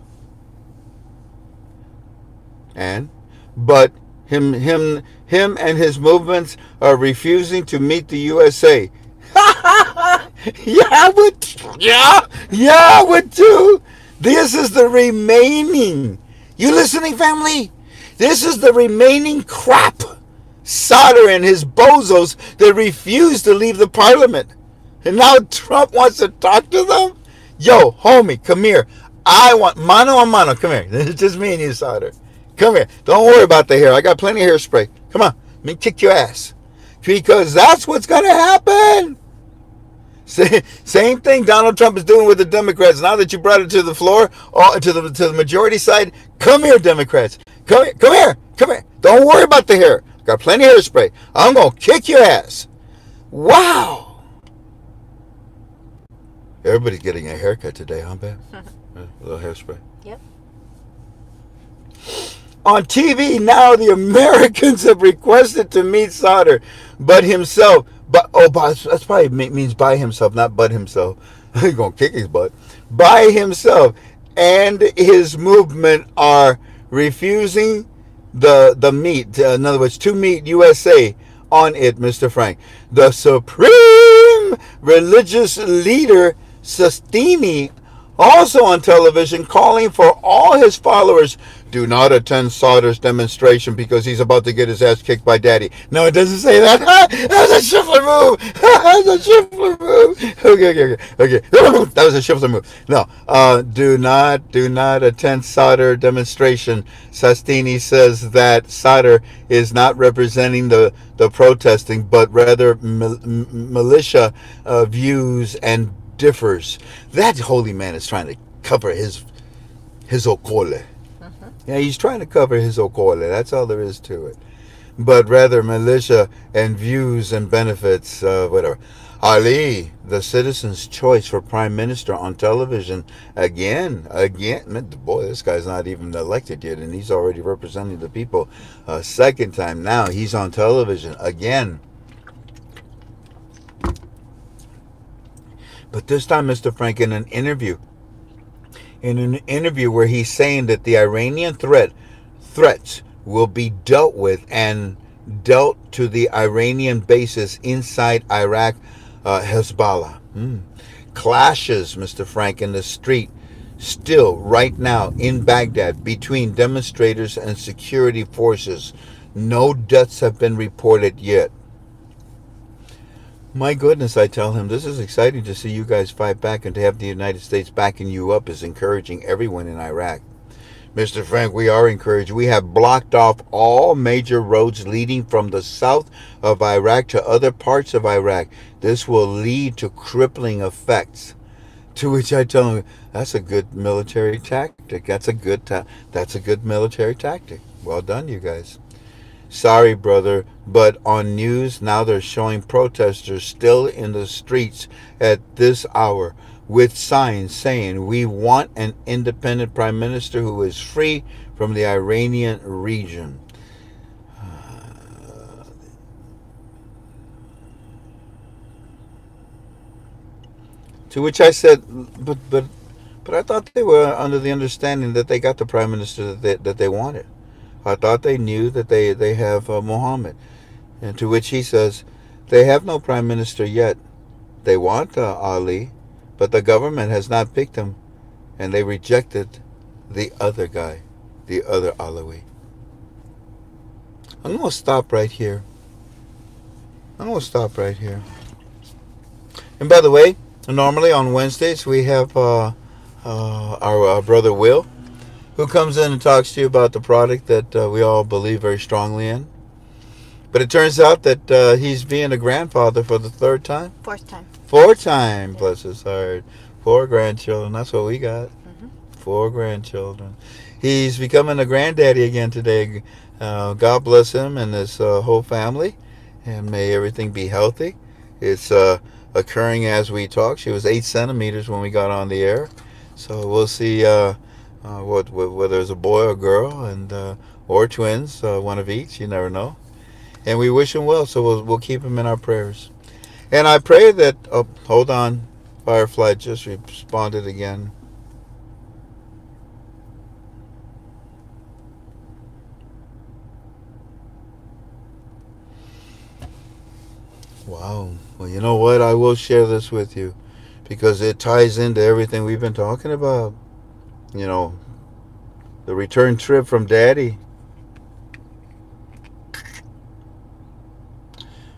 But him and his movements are refusing to meet the USA. Yeah, would too. This is the remaining. You listening, family? This is the remaining crap. Sadr and his bozos that refuse to leave the parliament. And now Trump wants to talk to them? Yo, homie, come here. I want mano a mano. Come here. It's just me and you, Sadr. Come here. Don't worry about the hair. I got plenty of hairspray. Come on. Let me kick your ass. Because that's what's going to happen. Same thing Donald Trump is doing with the Democrats. Now that you brought it to the floor, to the majority side, come here, Democrats. Come here. Come here. Come here. Don't worry about the hair. Got plenty of hairspray. I'm going to kick your ass. Wow. Everybody's getting a haircut today, huh, babe? A little hairspray. Yep. On TV now, the Americans have requested to meet Sadr, but himself. That's probably means by himself, not but himself. He's gonna kick his butt. By himself and his movement are refusing the meet. In other words, to meet USA on it, Mr. Frank. The supreme religious leader Sastini also on television calling for all his followers do not attend Sadr's demonstration because he's about to get his ass kicked by Daddy. No, it doesn't say that. That was a Schiffler move. That was a Schiffler move. Okay. That was a Schiffler move. No, do not attend Sadr demonstration. Sastini says that Sadr is not representing the protesting, but rather militia views and differs. That holy man is trying to cover his okole. Yeah, he's trying to cover his okole. That's all there is to it. But rather militia and views and benefits, whatever. Ali, the citizen's choice for prime minister on television again. Boy, this guy's not even elected yet, and he's already representing the people. Second time now, he's on television again. But this time, Mr. Frank, in an interview where he's saying that the Iranian threats will be dealt with and dealt to the Iranian bases inside Iraq, Hezbollah. Clashes, Mr. Frank, in the street still right now in Baghdad between demonstrators and security forces. No deaths have been reported yet. My goodness, I tell him, this is exciting to see you guys fight back, and to have the United States backing you up is encouraging everyone in Iraq. Mr. Frank, we are encouraged. We have blocked off all major roads leading from the south of Iraq to other parts of Iraq. This will lead to crippling effects. To which I tell him, that's a good military tactic. That's a good military tactic. Well done, you guys. Sorry, brother, but on news now they're showing protesters still in the streets at this hour with signs saying, "We want an independent prime minister who is free from the Iranian region." To which I said, but I thought they were under the understanding that they got the prime minister that they wanted. I thought they knew that they have Mohammed. And to which he says, they have no prime minister yet. They want Ali, but the government has not picked him, and they rejected the other guy, the other Alawi. I'm going to stop right here. And by the way, normally on Wednesdays we have our brother Will, who comes in and talks to you about the product that we all believe very strongly in. But it turns out that he's being a grandfather for the third time. Fourth time, bless his heart. 4 grandchildren, that's what we got. Mm-hmm. 4 grandchildren. He's becoming a granddaddy again today. God bless him and his whole family, and may everything be healthy. It's occurring as we talk. She was 8 centimeters when we got on the air. So we'll see whether it's a boy or girl, and or twins, one of each. You never know. And we wish him well, so we'll keep him in our prayers. And I pray that... Oh, hold on. Firefly just responded again. Wow. Well, you know what? I will share this with you because it ties into everything we've been talking about. You know, the return trip from Daddy.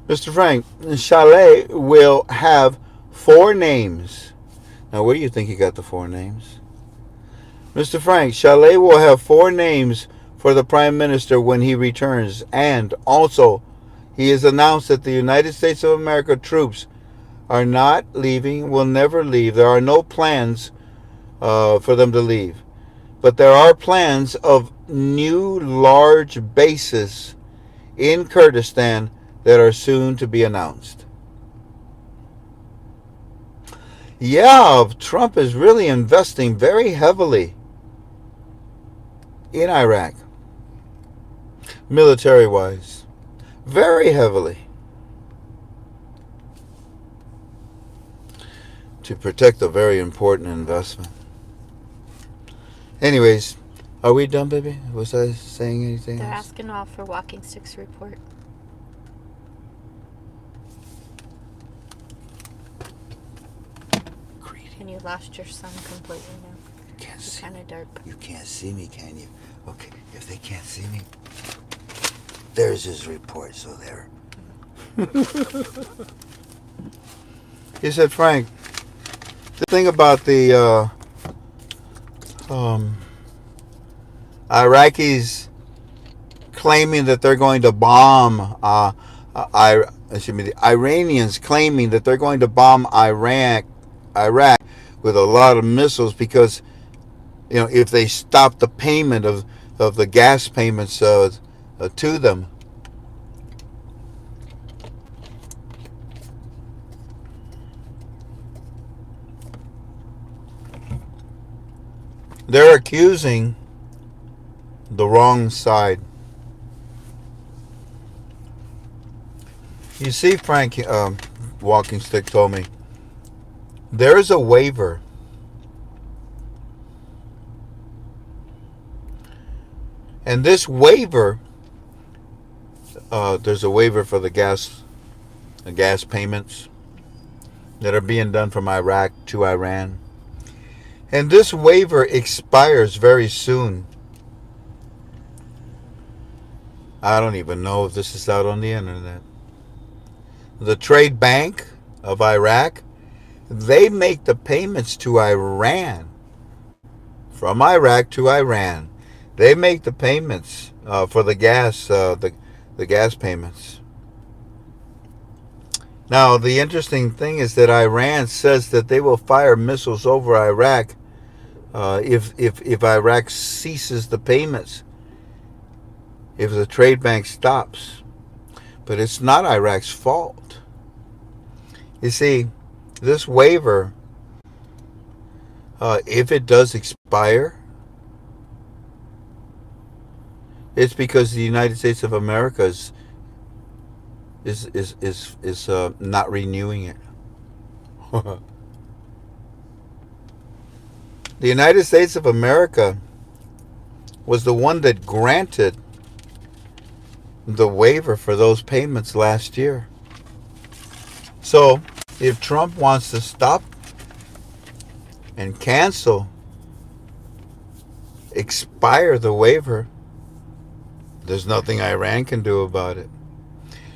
Mr. Frank, Chalet will have 4 names. Now, where do you think he got the 4 names? Mr. Frank, Chalet will have 4 names for the Prime Minister when he returns. And also, he has announced that the United States of America troops are not leaving, will never leave. There are no plans for them to leave. But there are plans of new large bases in Kurdistan that are soon to be announced. Yeah, Trump is really investing very heavily in Iraq, military-wise, very heavily, to protect a very important investment. Anyways, are we done, baby? Was I saying anything They're else? asking all for walking sticks report. And you lost your son completely now. Can't It's see kind of dark. You can't see me, can you? Okay, if they can't see me, there's his report, so there. He said, Frank, the thing about the Iraqis claiming that they're going to bomb the Iranians claiming that they're going to bomb Iraq with a lot of missiles because, you know, if they stop the payment of the gas payments to them. They're accusing the wrong side. You see, Frank, Walking Stick told me, there is a waiver. And this waiver, there's a waiver for the gas payments that are being done from Iraq to Iran. And this waiver expires very soon. I don't even know if this is out on the internet. The Trade Bank of Iraq, they make the payments to Iran, from Iraq to Iran. They make the payments for the gas, the gas payments. Now, the interesting thing is that Iran says that they will fire missiles over Iraq if Iraq ceases the payments, if the trade bank stops. But it's not Iraq's fault. You see, this waiver, if it does expire, it's because the United States of America is not renewing it. The United States of America was the one that granted the waiver for those payments last year. So, if Trump wants to stop and cancel, expire the waiver, there's nothing Iran can do about it.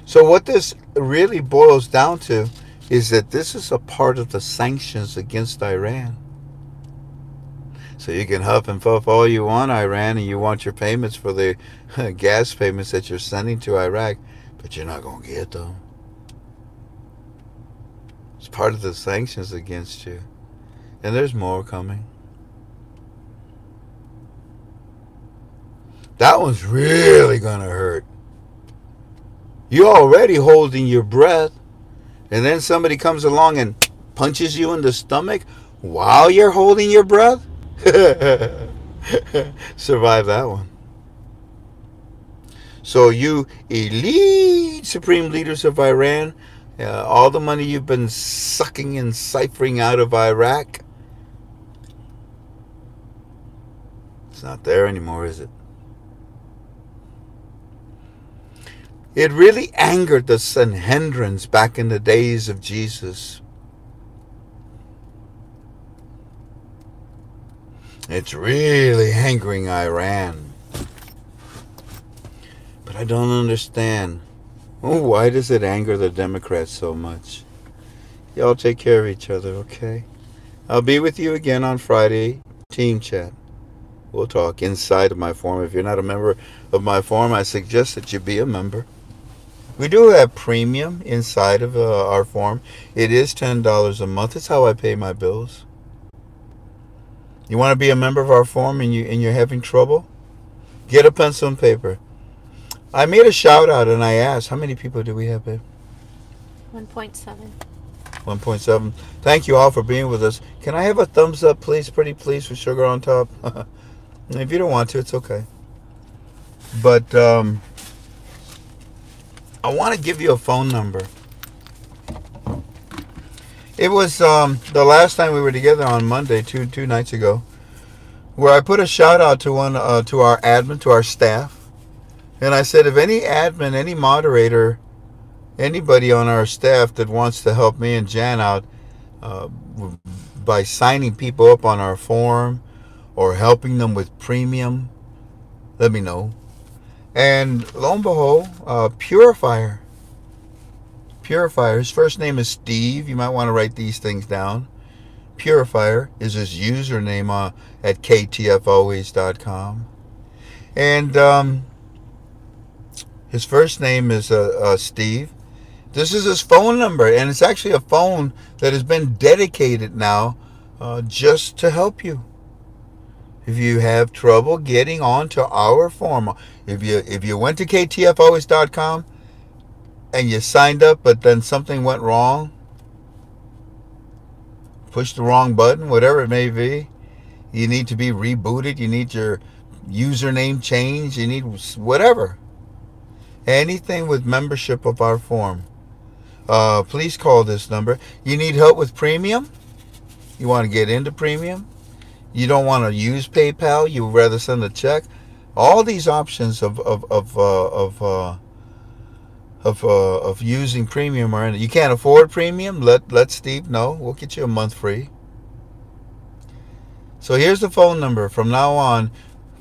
So what this really boils down to is that this is a part of the sanctions against Iran. So you can huff and puff all you want, Iran, and you want your payments for the gas payments that you're sending to Iraq, but you're not going to get them. It's part of the sanctions against you. And there's more coming. That one's really going to hurt. You're already holding your breath, and then somebody comes along and punches you in the stomach while you're holding your breath? Survive that one. So you elite supreme leaders of Iran, all the money you've been sucking and siphoning out of Iraq, it's not there anymore, is it? It really angered the Sanhedrins back in the days of Jesus. It's really angering Iran. But I don't understand. Oh, why does it anger the Democrats so much? Y'all take care of each other, okay? I'll be with you again on Friday, team chat. We'll talk inside of my forum. If you're not a member of my forum, I suggest that you be a member. We do have premium inside of our forum. It is $10 a month. It's how I pay my bills. You want to be a member of our forum and you're having trouble? Get a pencil and paper. I made a shout out and I asked, how many people do we have, babe? 1.7. 1.7. Thank you all for being with us. Can I have a thumbs up, please, pretty please, with sugar on top? If you don't want to, it's okay. But I want to give you a phone number. It was the last time we were together on Monday, two nights ago, where I put a shout out to to our admin, to our staff, and I said, if any admin, any moderator, anybody on our staff that wants to help me and Jan out by signing people up on our forum or helping them with premium, let me know. And lo and behold, Purifier. His first name is Steve. You might want to write these things down. Purifier is his username at ktfolways.com. And his first name is Steve. This is his phone number, and it's actually a phone that has been dedicated now just to help you. If you have trouble getting onto our forum, if you went to ktfolways.com and you signed up, but then something went wrong, pushed the wrong button, whatever it may be, you need to be rebooted, you need your username changed, you need whatever. Anything with membership of our forum, please call this number. You need help with premium? You want to get into premium? You don't want to use PayPal, you would rather send a check? All these options of using premium are in it. You can't afford premium? Let Steve know. We'll get you a month free. So here's the phone number from now on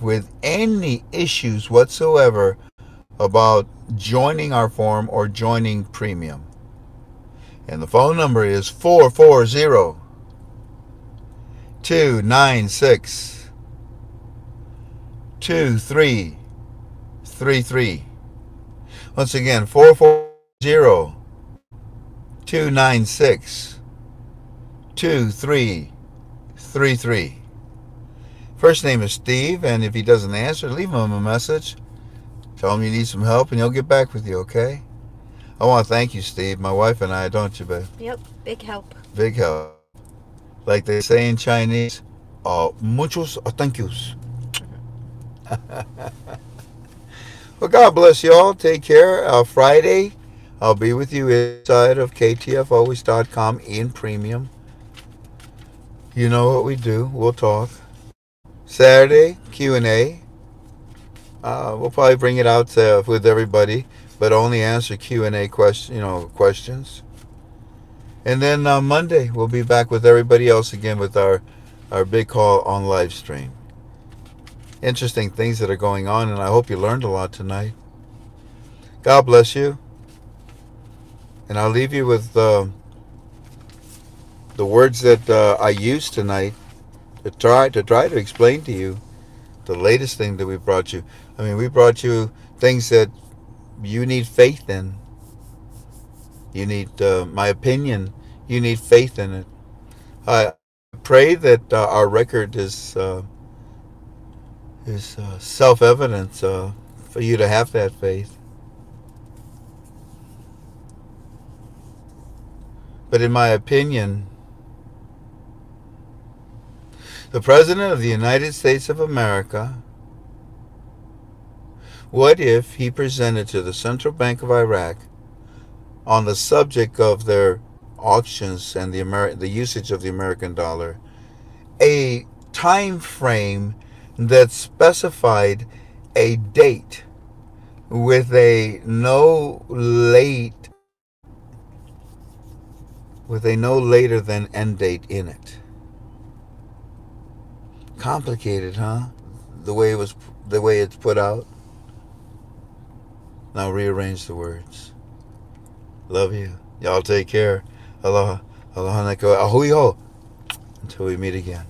with any issues whatsoever about joining our forum or joining premium. And the phone number is 440-296-2484. 2333. Once again, 440-296-2333. First name is Steve, and if he doesn't answer, leave him a message. Tell him you need some help, and he'll get back with you, okay? I want to thank you, Steve, my wife and I, don't you, babe? Yep, big help. Big help. Like they say in Chinese, muchos thank yous. Well, God bless you all. Take care. Friday, I'll be with you inside of KTFalways.com in premium. You know what we do. We'll talk. Saturday, Q&A. We'll probably bring it out with everybody, but only answer Q&A questions. And then Monday, we'll be back with everybody else again with our big call on live stream. Interesting things that are going on, and I hope you learned a lot tonight. God bless you. And I'll leave you with the words that I used tonight to try to explain to you the latest thing that we brought you. I mean, we brought you things that you need faith in. You need, my opinion, you need faith in it. I pray that our record is self-evident for you to have that faith. But in my opinion, the President of the United States of America, what if he presented to the Central Bank of Iraq on the subject of their auctions and the usage of the American dollar a time frame that specified a date with a no later than end date in it? Complicated, huh? The way it's put out. Now rearrange the words. Love you. Y'all take care. Aloha. Aloha neko. Ahui ho. Until we meet again.